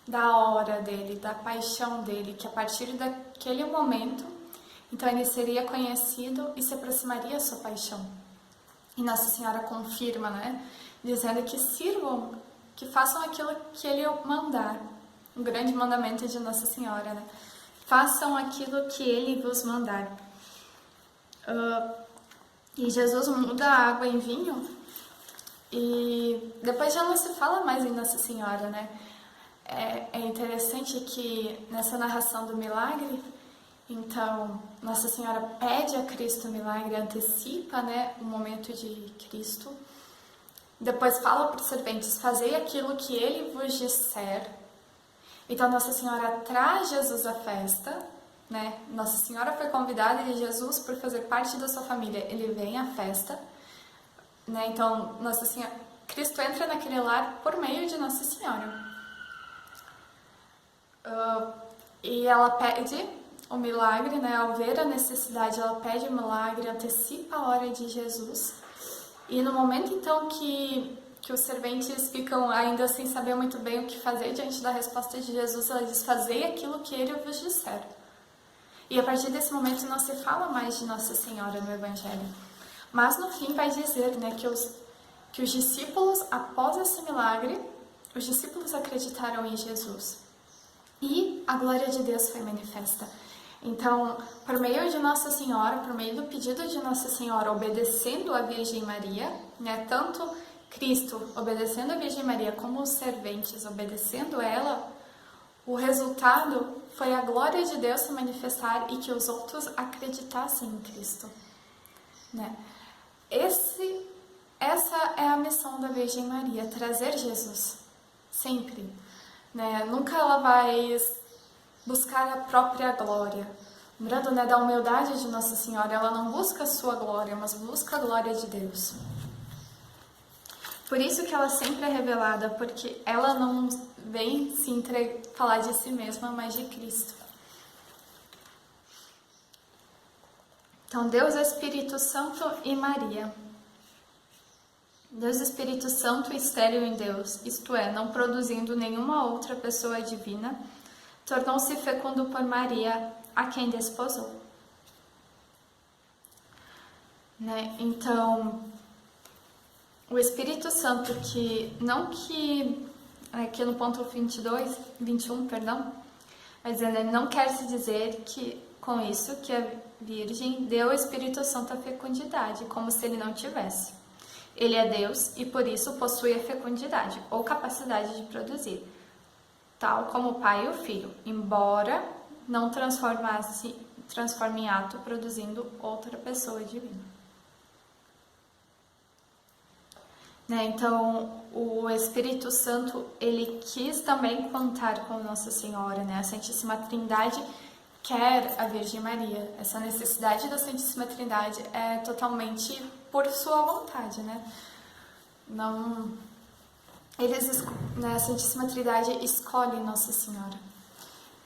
Da hora dele, da paixão dele, que a partir daquele momento, então ele seria conhecido e se aproximaria a sua paixão. E Nossa Senhora confirma, né? Dizendo que sirvam, que façam aquilo que ele mandar. Um grande mandamento de Nossa Senhora, né? Façam aquilo que ele vos mandar. E Jesus muda a água em vinho. E depois já não se fala mais em Nossa Senhora, né? É interessante que nessa narração do milagre, então, Nossa Senhora pede a Cristo o milagre, antecipa, né, o momento de Cristo. Depois fala para os serventes, fazei aquilo que ele vos disser. Então, Nossa Senhora traz Jesus à festa, né? Nossa Senhora foi convidada e Jesus, por fazer parte da sua família, ele vem à festa, né? Então, Nossa Senhora, Cristo entra naquele lar por meio de Nossa Senhora. E ela pede o milagre, né? Ao ver a necessidade, ela pede o milagre, antecipa a hora de Jesus. E no momento, então, que os serventes ficam ainda sem saber muito bem o que fazer diante da resposta de Jesus, ela diz, fazei aquilo que ele vos disser. E a partir desse momento não se fala mais de Nossa Senhora no Evangelho. Mas no fim vai dizer, né, que os discípulos, após esse milagre, os discípulos acreditaram em Jesus. E a glória de Deus foi manifesta. Então, por meio de Nossa Senhora, por meio do pedido de Nossa Senhora, obedecendo a Virgem Maria, né, tanto Cristo obedecendo a Virgem Maria como os serventes obedecendo ela, o resultado foi a glória de Deus se manifestar e que os outros acreditassem em Cristo. Né? essa é a missão da Virgem Maria, trazer Jesus, sempre, né? Nunca ela vai buscar a própria glória. Lembrando, né, da humildade de Nossa Senhora, ela não busca a sua glória, mas busca a glória de Deus. Por isso que ela sempre é revelada, porque ela não vem falar de si mesma, mas de Cristo. Então, Deus, Espírito Santo e Maria. Deus, Espírito Santo, estéril em Deus, isto é, não produzindo nenhuma outra pessoa divina, tornou-se fecundo por Maria, a quem desposou. Né? Então, o Espírito Santo, aqui no ponto 21, vai dizendo, ele não quer se dizer que, com isso, que a Virgem deu ao Espírito Santo a fecundidade, como se ele não tivesse. Ele é Deus e, por isso, possui a fecundidade, ou capacidade de produzir, tal como o Pai e o Filho, embora não transforme em ato, produzindo outra pessoa divina. Né? Então, o Espírito Santo, ele quis também contar com Nossa Senhora, né? A Santíssima Trindade quer a Virgem Maria. Essa necessidade da Santíssima Trindade é totalmente por sua vontade, né? Não, a Santíssima Trindade escolhe Nossa Senhora.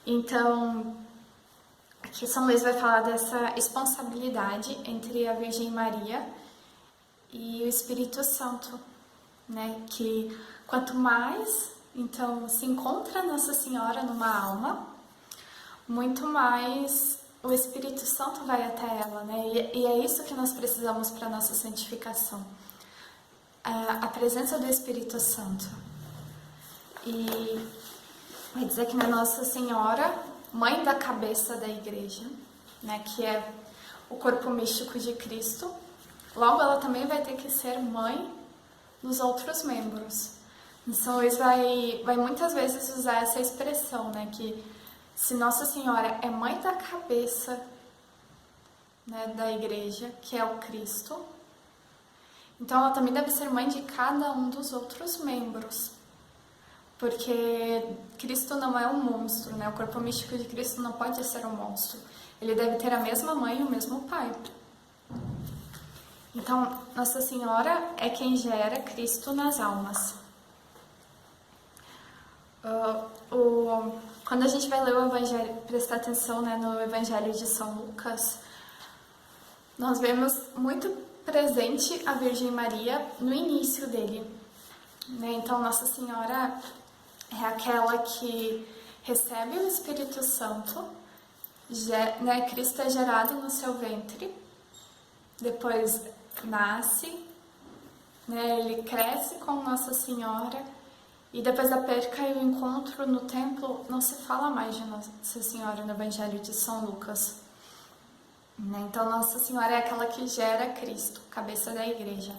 Então, aqui São Luís vai falar dessa responsabilidade entre a Virgem Maria e o Espírito Santo, né? Que quanto mais, então, se encontra Nossa Senhora numa alma, muito mais o Espírito Santo vai até ela, né? E é isso que nós precisamos para a nossa santificação. A presença do Espírito Santo. E vai dizer que na Nossa Senhora, mãe da cabeça da igreja, né? Que é o corpo místico de Cristo, logo ela também vai ter que ser mãe dos outros membros. E São Luís vai muitas vezes usar essa expressão, né? Que se Nossa Senhora é mãe da cabeça, né, da igreja, que é o Cristo, então ela também deve ser mãe de cada um dos outros membros. Porque Cristo não é um monstro, né? O corpo místico de Cristo não pode ser um monstro. Ele deve ter a mesma mãe e o mesmo pai. Então, Nossa Senhora é quem gera Cristo nas almas. Quando a gente vai ler o Evangelho, prestar atenção, né, no Evangelho de São Lucas, nós vemos muito presente a Virgem Maria no início dele. Né? Então, Nossa Senhora é aquela que recebe o Espírito Santo, né? Cristo é gerado no seu ventre, depois nasce, né? Ele cresce com Nossa Senhora, e depois da perca e o encontro no templo, não se fala mais de Nossa Senhora no Evangelho de São Lucas. Né? Então, Nossa Senhora é aquela que gera Cristo, cabeça da igreja.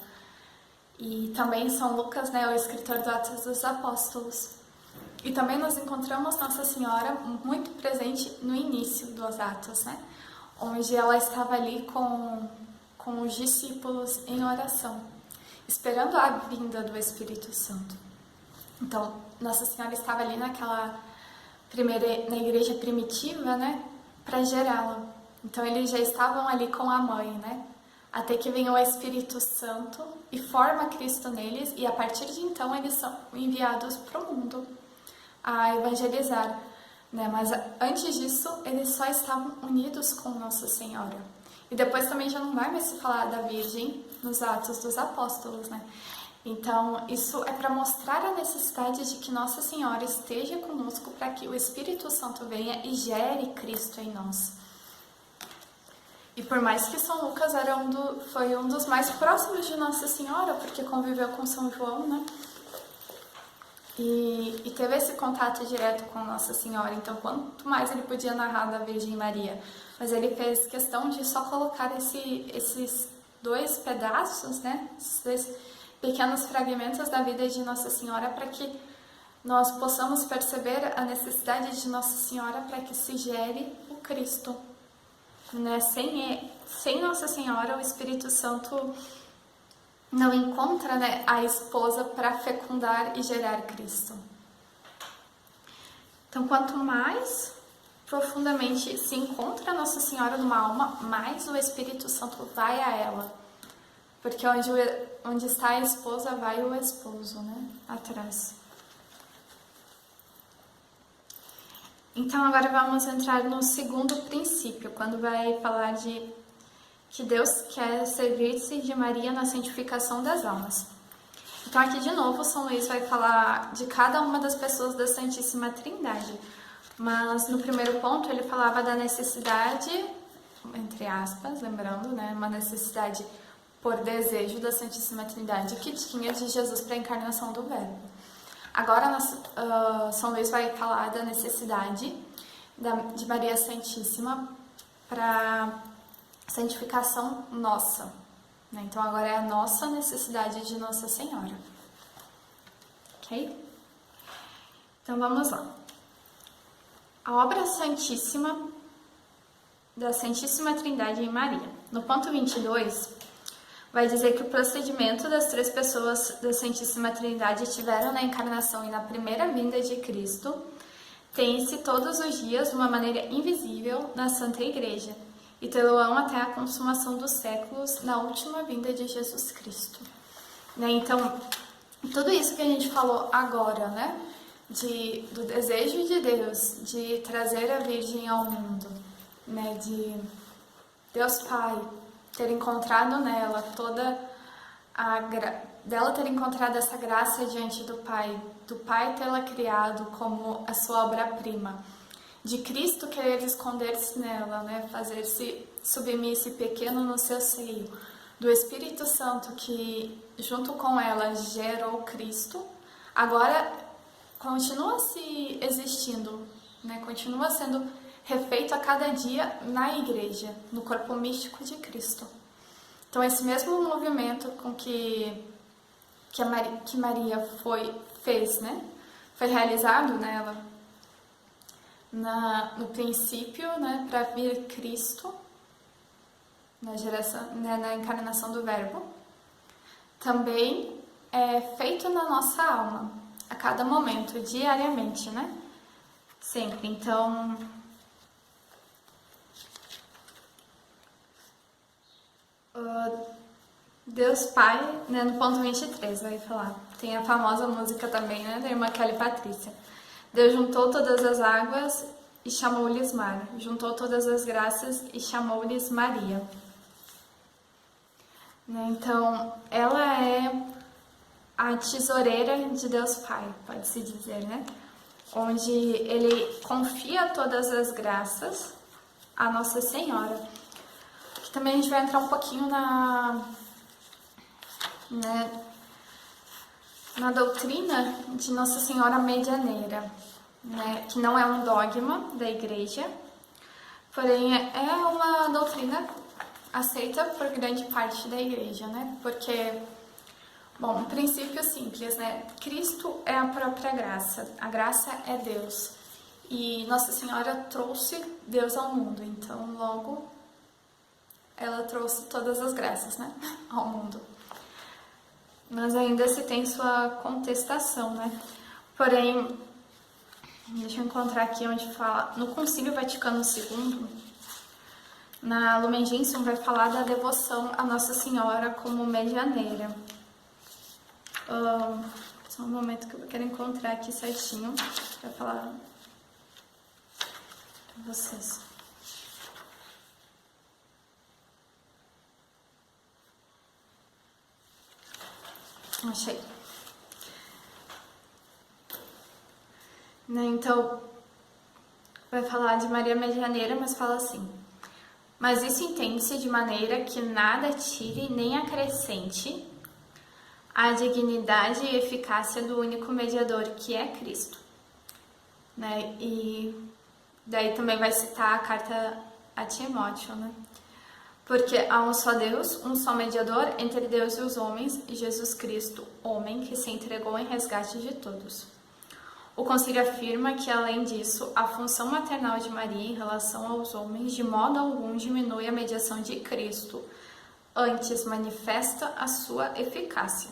E também São Lucas, né, o escritor dos Atos dos Apóstolos. E também nós encontramos Nossa Senhora muito presente no início dos Atos, né? Onde ela estava ali com os discípulos em oração, esperando a vinda do Espírito Santo. Então, Nossa Senhora estava ali na igreja primitiva, né, para gerá-la. Então, eles já estavam ali com a mãe, né, até que vem o Espírito Santo e forma Cristo neles, e a partir de então eles são enviados para o mundo a evangelizar, né, mas antes disso eles só estavam unidos com Nossa Senhora. E depois também já não vai mais se falar da Virgem nos Atos dos Apóstolos, né. Então, isso é para mostrar a necessidade de que Nossa Senhora esteja conosco para que o Espírito Santo venha e gere Cristo em nós. E por mais que São Lucas foi um dos mais próximos de Nossa Senhora, porque conviveu com São João, né? E teve esse contato direto com Nossa Senhora. Então, quanto mais ele podia narrar da Virgem Maria. Mas ele fez questão de só colocar esses dois pedaços, né? Esses dois pequenos fragmentos da vida de Nossa Senhora, para que nós possamos perceber a necessidade de Nossa Senhora para que se gere o Cristo. Né? Sem Nossa Senhora, o Espírito Santo não encontra, né, a esposa para fecundar e gerar Cristo. Então, quanto mais profundamente se encontra Nossa Senhora numa alma, mais o Espírito Santo vai a ela. Porque onde está a esposa, vai o esposo, né, atrás. Então, agora vamos entrar no segundo princípio, quando vai falar de que Deus quer servir-se de Maria na santificação das almas. Então, aqui de novo, São Luís vai falar de cada uma das pessoas da Santíssima Trindade. Mas no primeiro ponto ele falava da necessidade, entre aspas, lembrando, né, uma necessidade por desejo da Santíssima Trindade que tinha de Jesus para a encarnação do Verbo. Agora São Luís vai falar da necessidade de Maria Santíssima para santificação nossa. Né? Então agora é a nossa necessidade de Nossa Senhora. Ok? Então vamos lá. A obra santíssima da Santíssima Trindade em Maria. No ponto 22, vai dizer que o procedimento das três pessoas da Santíssima Trindade tiveram na encarnação e na primeira vinda de Cristo tem-se todos os dias de uma maneira invisível na Santa Igreja e tê-lo-ão até a consumação dos séculos na última vinda de Jesus Cristo. Né? Então, tudo isso que a gente falou agora, né? Do desejo de Deus de trazer a Virgem ao mundo, né? De Deus Pai ter encontrado nela dela ter encontrado essa graça diante do Pai tê-la criado como a sua obra-prima, de Cristo querer esconder-se nela, né? Fazer-se submisse pequeno no seu seio, do Espírito Santo que junto com ela gerou Cristo, agora continua se existindo, né? Continua sendo refeito a cada dia na Igreja, no corpo místico de Cristo. Então esse mesmo movimento com que Maria fez, né? Foi realizado nela no princípio, né? Para vir Cristo na geração, né, na encarnação do Verbo, também é feito na nossa alma, a cada momento, diariamente, né? Sempre. Então, Deus Pai, né, no ponto 23, vai falar. Tem a famosa música também, né, da irmã Kelly Patrícia. Deus juntou todas as águas e chamou-lhes mar. Juntou todas as graças e chamou-lhes Maria. Né, então, ela é a tesoureira de Deus Pai, pode-se dizer, né? Onde ele confia todas as graças a Nossa Senhora. Aqui também a gente vai entrar um pouquinho na doutrina de Nossa Senhora Medianeira, né? Que não é um dogma da Igreja, porém é uma doutrina aceita por grande parte da Igreja, né? Porque, bom, um princípio simples, né? Cristo é a própria graça, a graça é Deus. E Nossa Senhora trouxe Deus ao mundo, então logo ela trouxe todas as graças, né? Ao mundo. Mas ainda se tem sua contestação, né? Porém, deixa eu encontrar aqui onde fala, no Concílio Vaticano II, na Lumen Gentium vai falar da devoção a Nossa Senhora como medianeira. Só um momento que eu quero encontrar aqui certinho para falar para vocês. Achei. Né, então, vai falar de Maria Medianeira, mas fala assim: mas isso entende-se de maneira que nada tire nem acrescente a dignidade e eficácia do único mediador, que é Cristo. Né? E daí também vai citar a carta a Timóteo, né? Porque há um só Deus, um só mediador entre Deus e os homens, Jesus Cristo, homem que se entregou em resgate de todos. O Concílio afirma que, além disso, a função maternal de Maria em relação aos homens de modo algum diminui a mediação de Cristo antes manifesta a sua eficácia.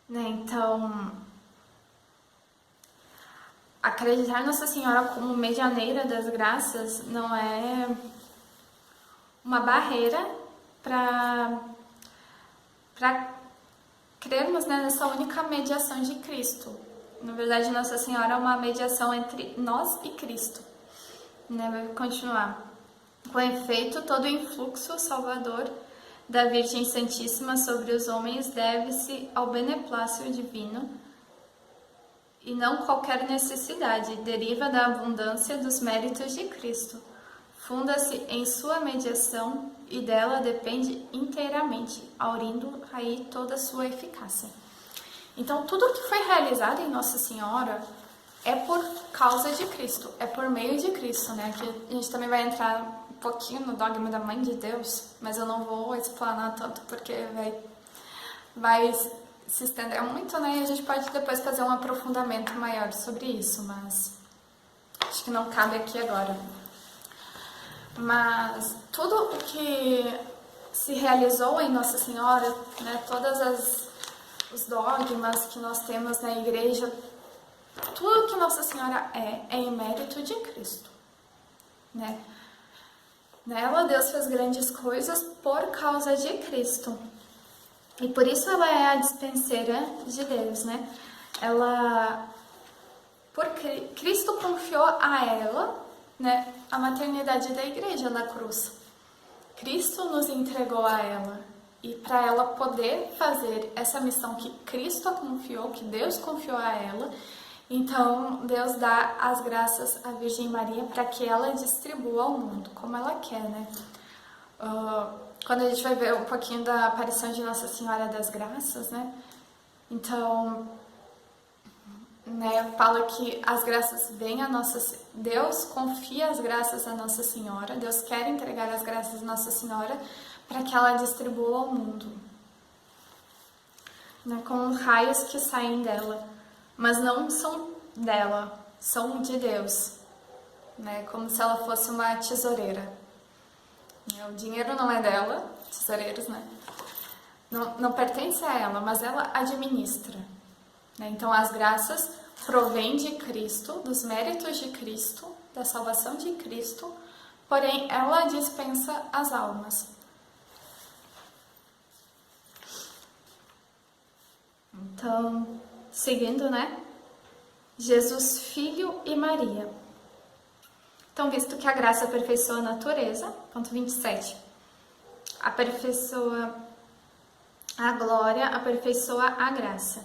Né? Então, acreditar em Nossa Senhora como medianeira das graças não é uma barreira para crermos, né, nessa única mediação de Cristo. Na verdade, Nossa Senhora é uma mediação entre nós e Cristo. Né? Vai continuar. Com efeito, todo o influxo salvador da Virgem Santíssima sobre os homens deve-se ao beneplácito divino e não qualquer necessidade, deriva da abundância dos méritos de Cristo. Funda-se em sua mediação e dela depende inteiramente, aurindo aí toda a sua eficácia. Então, tudo que foi realizado em Nossa Senhora é por causa de Cristo, é por meio de Cristo, né? Que a gente também vai entrar um pouquinho no dogma da Mãe de Deus, mas eu não vou explanar tanto porque vai se estender muito, né? E a gente pode depois fazer um aprofundamento maior sobre isso, mas acho que não cabe aqui agora. Mas tudo o que se realizou em Nossa Senhora, né? Todos os dogmas que nós temos na igreja, tudo que Nossa Senhora é em mérito de Cristo, né? Nela, Deus fez grandes coisas por causa de Cristo. E por isso ela é a dispenseira de Deus, né? Cristo confiou a ela, né, a maternidade da igreja na cruz. Cristo nos entregou a ela. E para ela poder fazer essa missão que Cristo confiou, que Deus confiou a ela, então Deus dá as graças à Virgem Maria para que ela distribua ao mundo, como ela quer, né? Quando a gente vai ver um pouquinho da aparição de Nossa Senhora das Graças, né? Então, né, fala que as graças vêm a Deus confia as graças a Nossa Senhora, Deus quer entregar as graças a Nossa Senhora para que ela distribua ao mundo, né, com raios que saem dela, mas não são dela, são de Deus, né, como se ela fosse uma tesoureira. O dinheiro não é dela, tesoureiros, né? Não pertence a ela, mas ela administra. Né? Então, as graças provêm de Cristo, dos méritos de Cristo, da salvação de Cristo, porém, ela dispensa as almas. Então, seguindo, né? Jesus, Filho e Maria. Então, visto que a graça aperfeiçoa a natureza, ponto 27, aperfeiçoa a glória, aperfeiçoa a graça.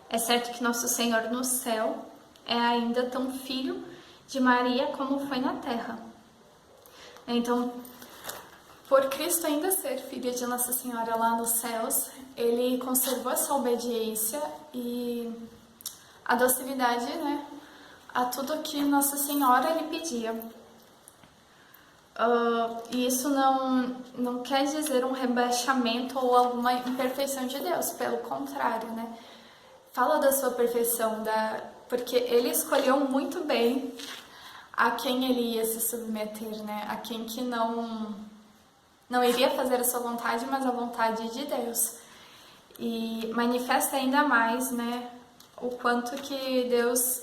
É certo que nosso Senhor no céu é ainda tão filho de Maria como foi na terra. Então, por Cristo ainda ser filho de Nossa Senhora lá nos céus, ele conservou essa obediência e a docilidade, né, a tudo que Nossa Senhora lhe pedia. E isso não quer dizer um rebaixamento ou alguma imperfeição de Deus, pelo contrário, né? Fala da sua perfeição, porque ele escolheu muito bem a quem ele ia se submeter, né? A quem que não iria fazer a sua vontade, mas a vontade de Deus. E manifesta ainda mais, né, o quanto que Deus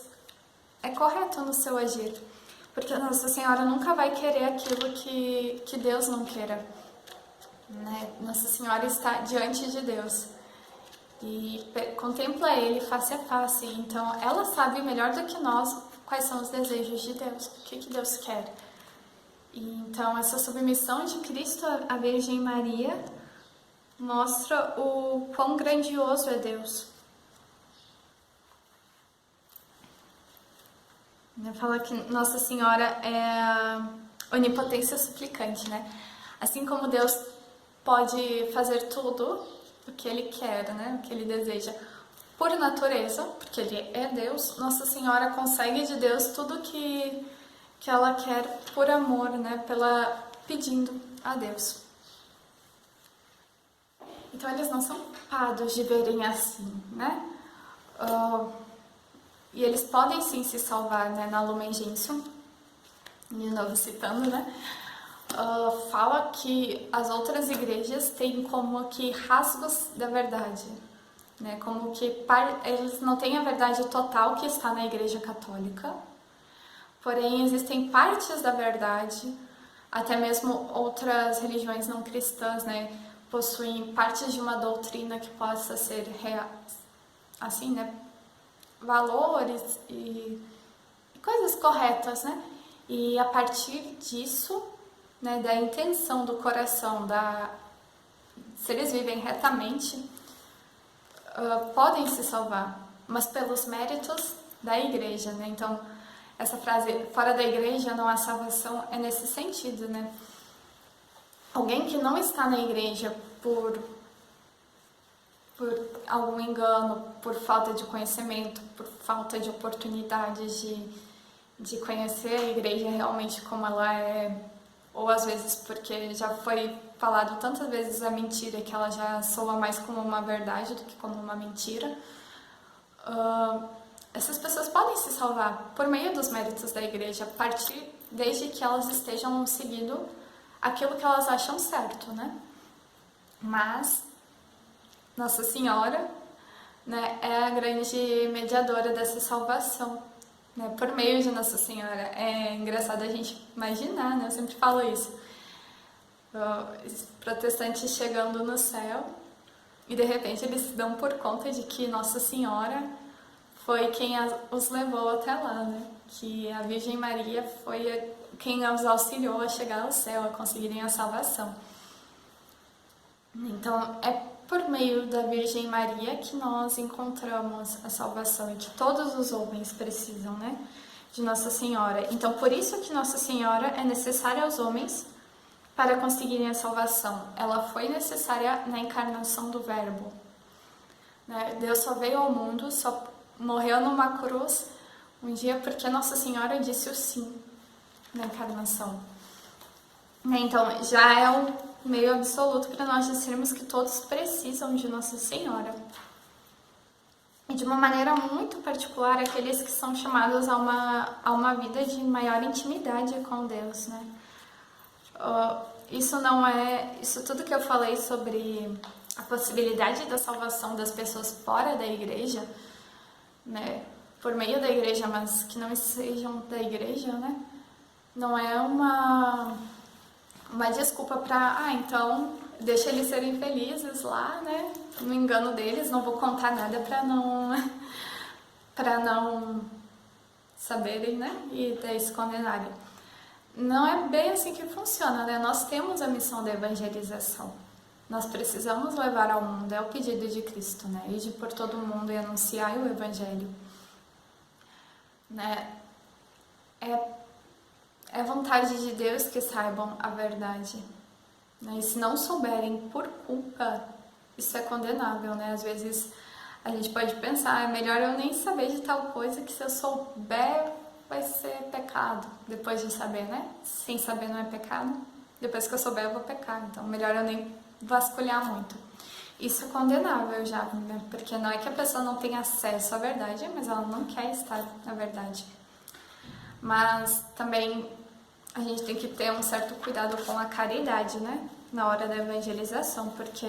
é correto no seu agir. Porque Nossa Senhora nunca vai querer aquilo que Deus não queira. Né? Nossa Senhora está diante de Deus e contempla Ele face a face. Então, ela sabe melhor do que nós quais são os desejos de Deus, o que Deus quer. E, então, essa submissão de Cristo à Virgem Maria mostra o quão grandioso é Deus. Fala que Nossa Senhora é a onipotência suplicante, né? Assim como Deus pode fazer tudo o que Ele quer, né? O que Ele deseja por natureza, porque Ele é Deus, Nossa Senhora consegue de Deus tudo que ela quer por amor, né? Pedindo a Deus. Então, eles não são culpados de verem assim, né? E eles podem sim se salvar, né, na Lumen Gentium, de novo citando, né? fala que as outras igrejas têm como que rasgos da verdade, né? Como que eles não têm a verdade total que está na Igreja Católica, porém existem partes da verdade, até mesmo outras religiões não cristãs, né, possuem partes de uma doutrina que possa ser assim, né, valores e coisas corretas, né? E a partir disso, né, da intenção do coração, se eles vivem retamente, podem se salvar, mas pelos méritos da igreja, né? Então, essa frase, fora da igreja não há salvação, é nesse sentido, né? Alguém que não está na igreja por algum engano, por falta de conhecimento, por falta de oportunidades de conhecer a igreja realmente como ela é, ou às vezes porque já foi falado tantas vezes a mentira que ela já soa mais como uma verdade do que como uma mentira. Essas pessoas podem se salvar por meio dos méritos da igreja, a partir desde que elas estejam seguindo aquilo que elas acham certo, né? Mas Nossa Senhora, né, é a grande mediadora dessa salvação, né, por meio de Nossa Senhora. É engraçado a gente imaginar, né? Eu sempre falo isso. Os protestantes chegando no céu e de repente eles se dão por conta de que Nossa Senhora foi quem os levou até lá, né? Que a Virgem Maria foi quem os auxiliou a chegar ao céu, a conseguirem a salvação. Então, é por meio da Virgem Maria que nós encontramos a salvação e que todos os homens precisam, né? De Nossa Senhora. Então, por isso que Nossa Senhora é necessária aos homens para conseguirem a salvação. Ela foi necessária na encarnação do Verbo, né? Deus só veio ao mundo, só morreu numa cruz um dia porque Nossa Senhora disse o sim na encarnação. Então, já é um meio absoluto para nós dizermos que todos precisam de Nossa Senhora. E de uma maneira muito particular, aqueles que são chamados a uma vida de maior intimidade com Deus, né? Isso tudo que eu falei sobre a possibilidade da salvação das pessoas fora da igreja, né? Por meio da igreja, mas que não sejam da igreja, né? Não é uma desculpa para, então, deixa eles serem felizes lá, né? No engano deles, não vou contar nada para não saberem, né? E daí se condenarem. Não é bem assim que funciona, né? Nós temos a missão da evangelização. Nós precisamos levar ao mundo, é o pedido de Cristo, né? Ir por todo o mundo e anunciar o evangelho, né? É vontade de Deus que saibam a verdade, né? E se não souberem por culpa, isso é condenável, né? Às vezes a gente pode pensar, é melhor eu nem saber de tal coisa, que se eu souber vai ser pecado, depois de saber, né? Sem saber não é pecado, depois que eu souber eu vou pecar, então melhor eu nem vasculhar muito. Isso é condenável já, né? Porque não é que a pessoa não tem acesso à verdade, mas ela não quer estar na verdade. Mas também a gente tem que ter um certo cuidado com a caridade, né? Na hora da evangelização, porque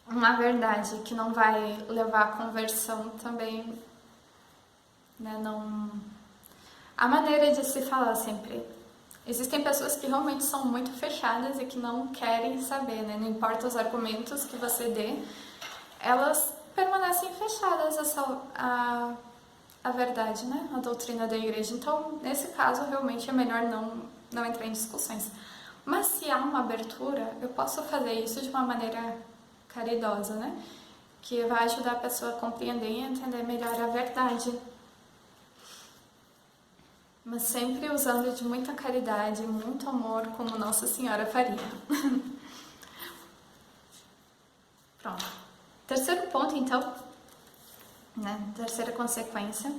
uma verdade que não vai levar à conversão também, né? Não... A maneira de se falar sempre. Existem pessoas que realmente são muito fechadas e que não querem saber, né? Não importa os argumentos que você dê, elas permanecem fechadas a verdade, né? A doutrina da igreja. Então, nesse caso, realmente é melhor não entrar em discussões. Mas se há uma abertura, eu posso fazer isso de uma maneira caridosa, né? Que vai ajudar a pessoa a compreender e entender melhor a verdade. Mas sempre usando de muita caridade, muito amor, como Nossa Senhora faria. Pronto. Terceiro ponto, então, né? Terceira consequência.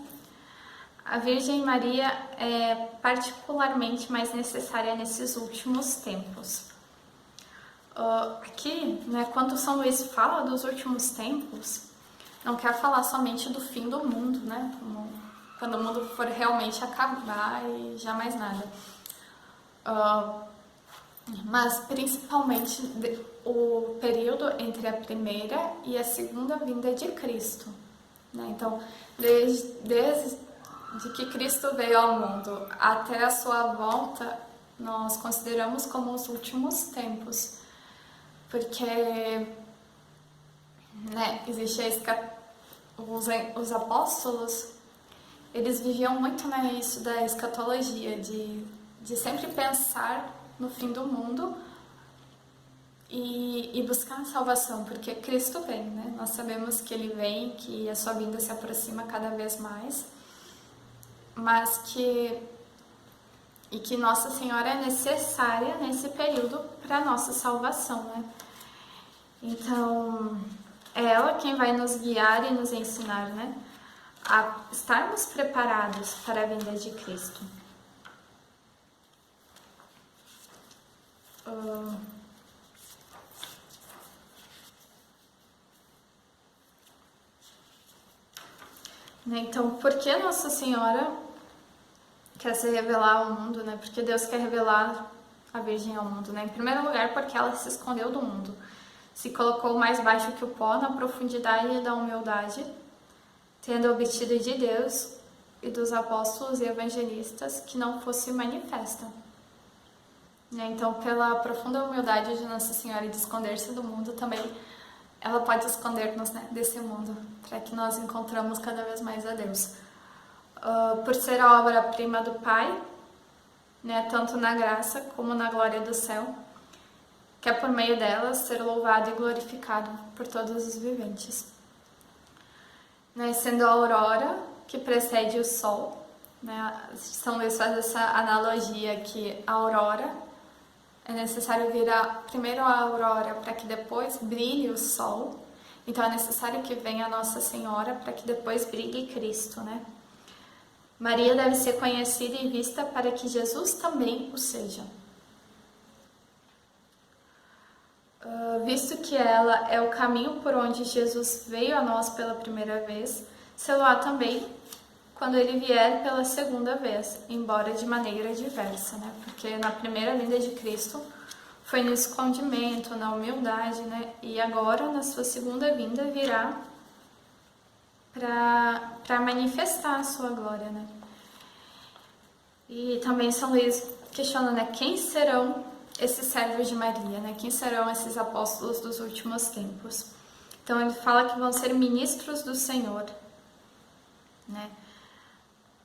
A Virgem Maria é particularmente mais necessária nesses últimos tempos. Aqui, né, quando São Luís fala dos últimos tempos, não quer falar somente do fim do mundo, né? Quando o mundo for realmente acabar e já mais nada. mas principalmente o período entre a primeira e a segunda vinda de Cristo, né? Então, desde que Cristo veio ao mundo até a sua volta, nós consideramos como os últimos tempos, porque, né, existe os apóstolos, eles viviam muito, né, isso da escatologia, de sempre pensar no fim do mundo e buscar a salvação, porque Cristo vem, né? Nós sabemos que Ele vem, que a sua vinda se aproxima cada vez mais, mas que Nossa Senhora é necessária nesse período para a nossa salvação, né? Então, é ela quem vai nos guiar e nos ensinar, né, a estarmos preparados para a vinda de Cristo. Então, por que Nossa Senhora quer se revelar ao mundo, né? Porque Deus quer revelar a Virgem ao mundo, né? Em primeiro lugar, porque ela se escondeu do mundo, se colocou mais baixo que o pó na profundidade da humildade, tendo obtido de Deus e dos apóstolos e evangelistas que não fosse manifesta. Então, pela profunda humildade de Nossa Senhora de esconder-se do mundo, também ela pode esconder-nos, né, desse mundo, para que nós encontramos cada vez mais a Deus. Por ser a obra-prima do Pai, né, tanto na graça como na glória do céu, que é por meio dela ser louvado e glorificado por todos os viventes. Né, sendo a aurora que precede o sol, né, São Luís faz essa analogia que a aurora é necessário vir primeiro a aurora para que depois brilhe o sol. Então é necessário que venha a Nossa Senhora para que depois brilhe Cristo, né? Maria deve ser conhecida e vista para que Jesus também o seja. Visto que ela é o caminho por onde Jesus veio a nós pela primeira vez, sê-lo-á também quando ele vier pela segunda vez, embora de maneira diversa, né? Porque na primeira vinda de Cristo foi no escondimento, na humildade, né? E agora, na sua segunda vinda, virá para manifestar a sua glória, né? E também São Luís questiona, né? Quem serão esses servos de Maria, né? Quem serão esses apóstolos dos últimos tempos? Então ele fala que vão ser ministros do Senhor, né?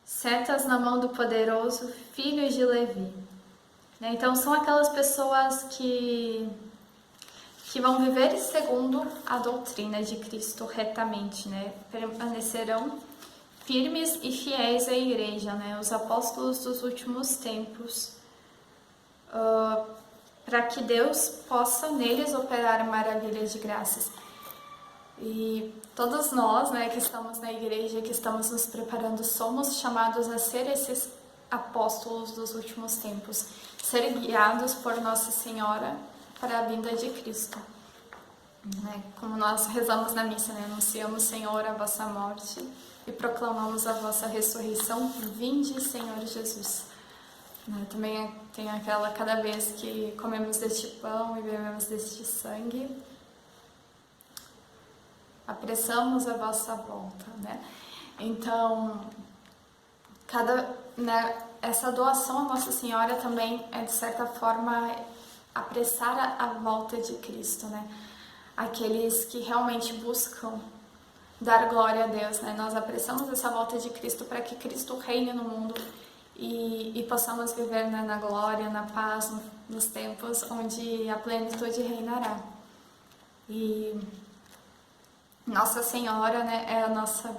Setas na mão do poderoso, filhos de Levi. Então são aquelas pessoas que vão viver segundo a doutrina de Cristo retamente, né? Permanecerão firmes e fiéis à igreja, né? Os apóstolos dos últimos tempos, para que Deus possa neles operar maravilhas de graças. E todos nós, né, que estamos na igreja, que estamos nos preparando, somos chamados a ser esses apóstolos dos últimos tempos, ser guiados por Nossa Senhora para a vinda de Cristo. Né? Como nós rezamos na missa, né? Anunciamos, Senhor, a vossa morte e proclamamos a vossa ressurreição. Vinde, Senhor Jesus. Né? Também tem aquela, cada vez que comemos deste pão e bebemos deste sangue, apressamos a vossa volta, né? Então, essa doação à Nossa Senhora também é, de certa forma, apressar a volta de Cristo, né? Aqueles que realmente buscam dar glória a Deus, né? Nós apressamos essa volta de Cristo para que Cristo reine no mundo e possamos viver, né, na glória, na paz, nos tempos onde a plenitude reinará. E Nossa Senhora, né, é a nossa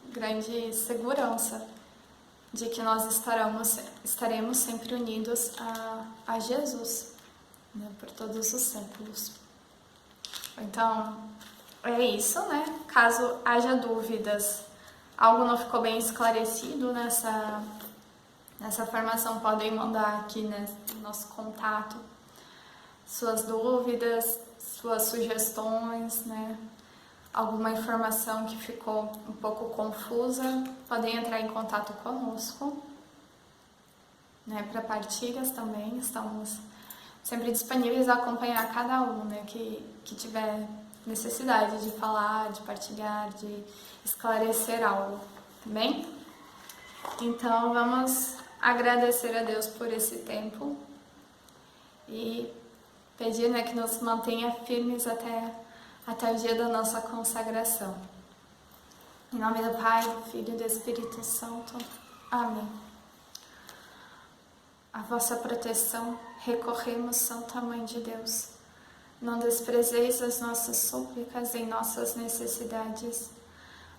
grande segurança de que nós estaremos sempre unidos a Jesus, né, por todos os séculos. Então, é isso, né? Caso haja dúvidas, algo não ficou bem esclarecido nessa formação, podem mandar aqui, né, no nosso contato suas dúvidas, suas sugestões, né? Alguma informação que ficou um pouco confusa, podem entrar em contato conosco. né, para partilhas também. Estamos sempre disponíveis a acompanhar cada um, né, que tiver necessidade de falar, de partilhar, de esclarecer algo, tá bem? Então vamos agradecer a Deus por esse tempo e pedir, né, que nos mantenha firmes até o dia da nossa consagração. Em nome do Pai, do Filho e do Espírito Santo. Amém. A vossa proteção recorremos, Santa Mãe de Deus. Não desprezeis as nossas súplicas em nossas necessidades,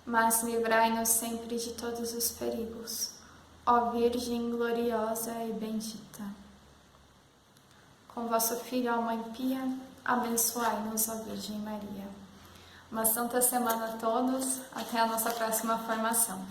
mas livrai-nos sempre de todos os perigos. Ó Virgem gloriosa e bendita. Com vosso Filho, ó Mãe Pia, abençoai-nos, ó Virgem Maria. Uma santa semana a todos, até a nossa próxima formação.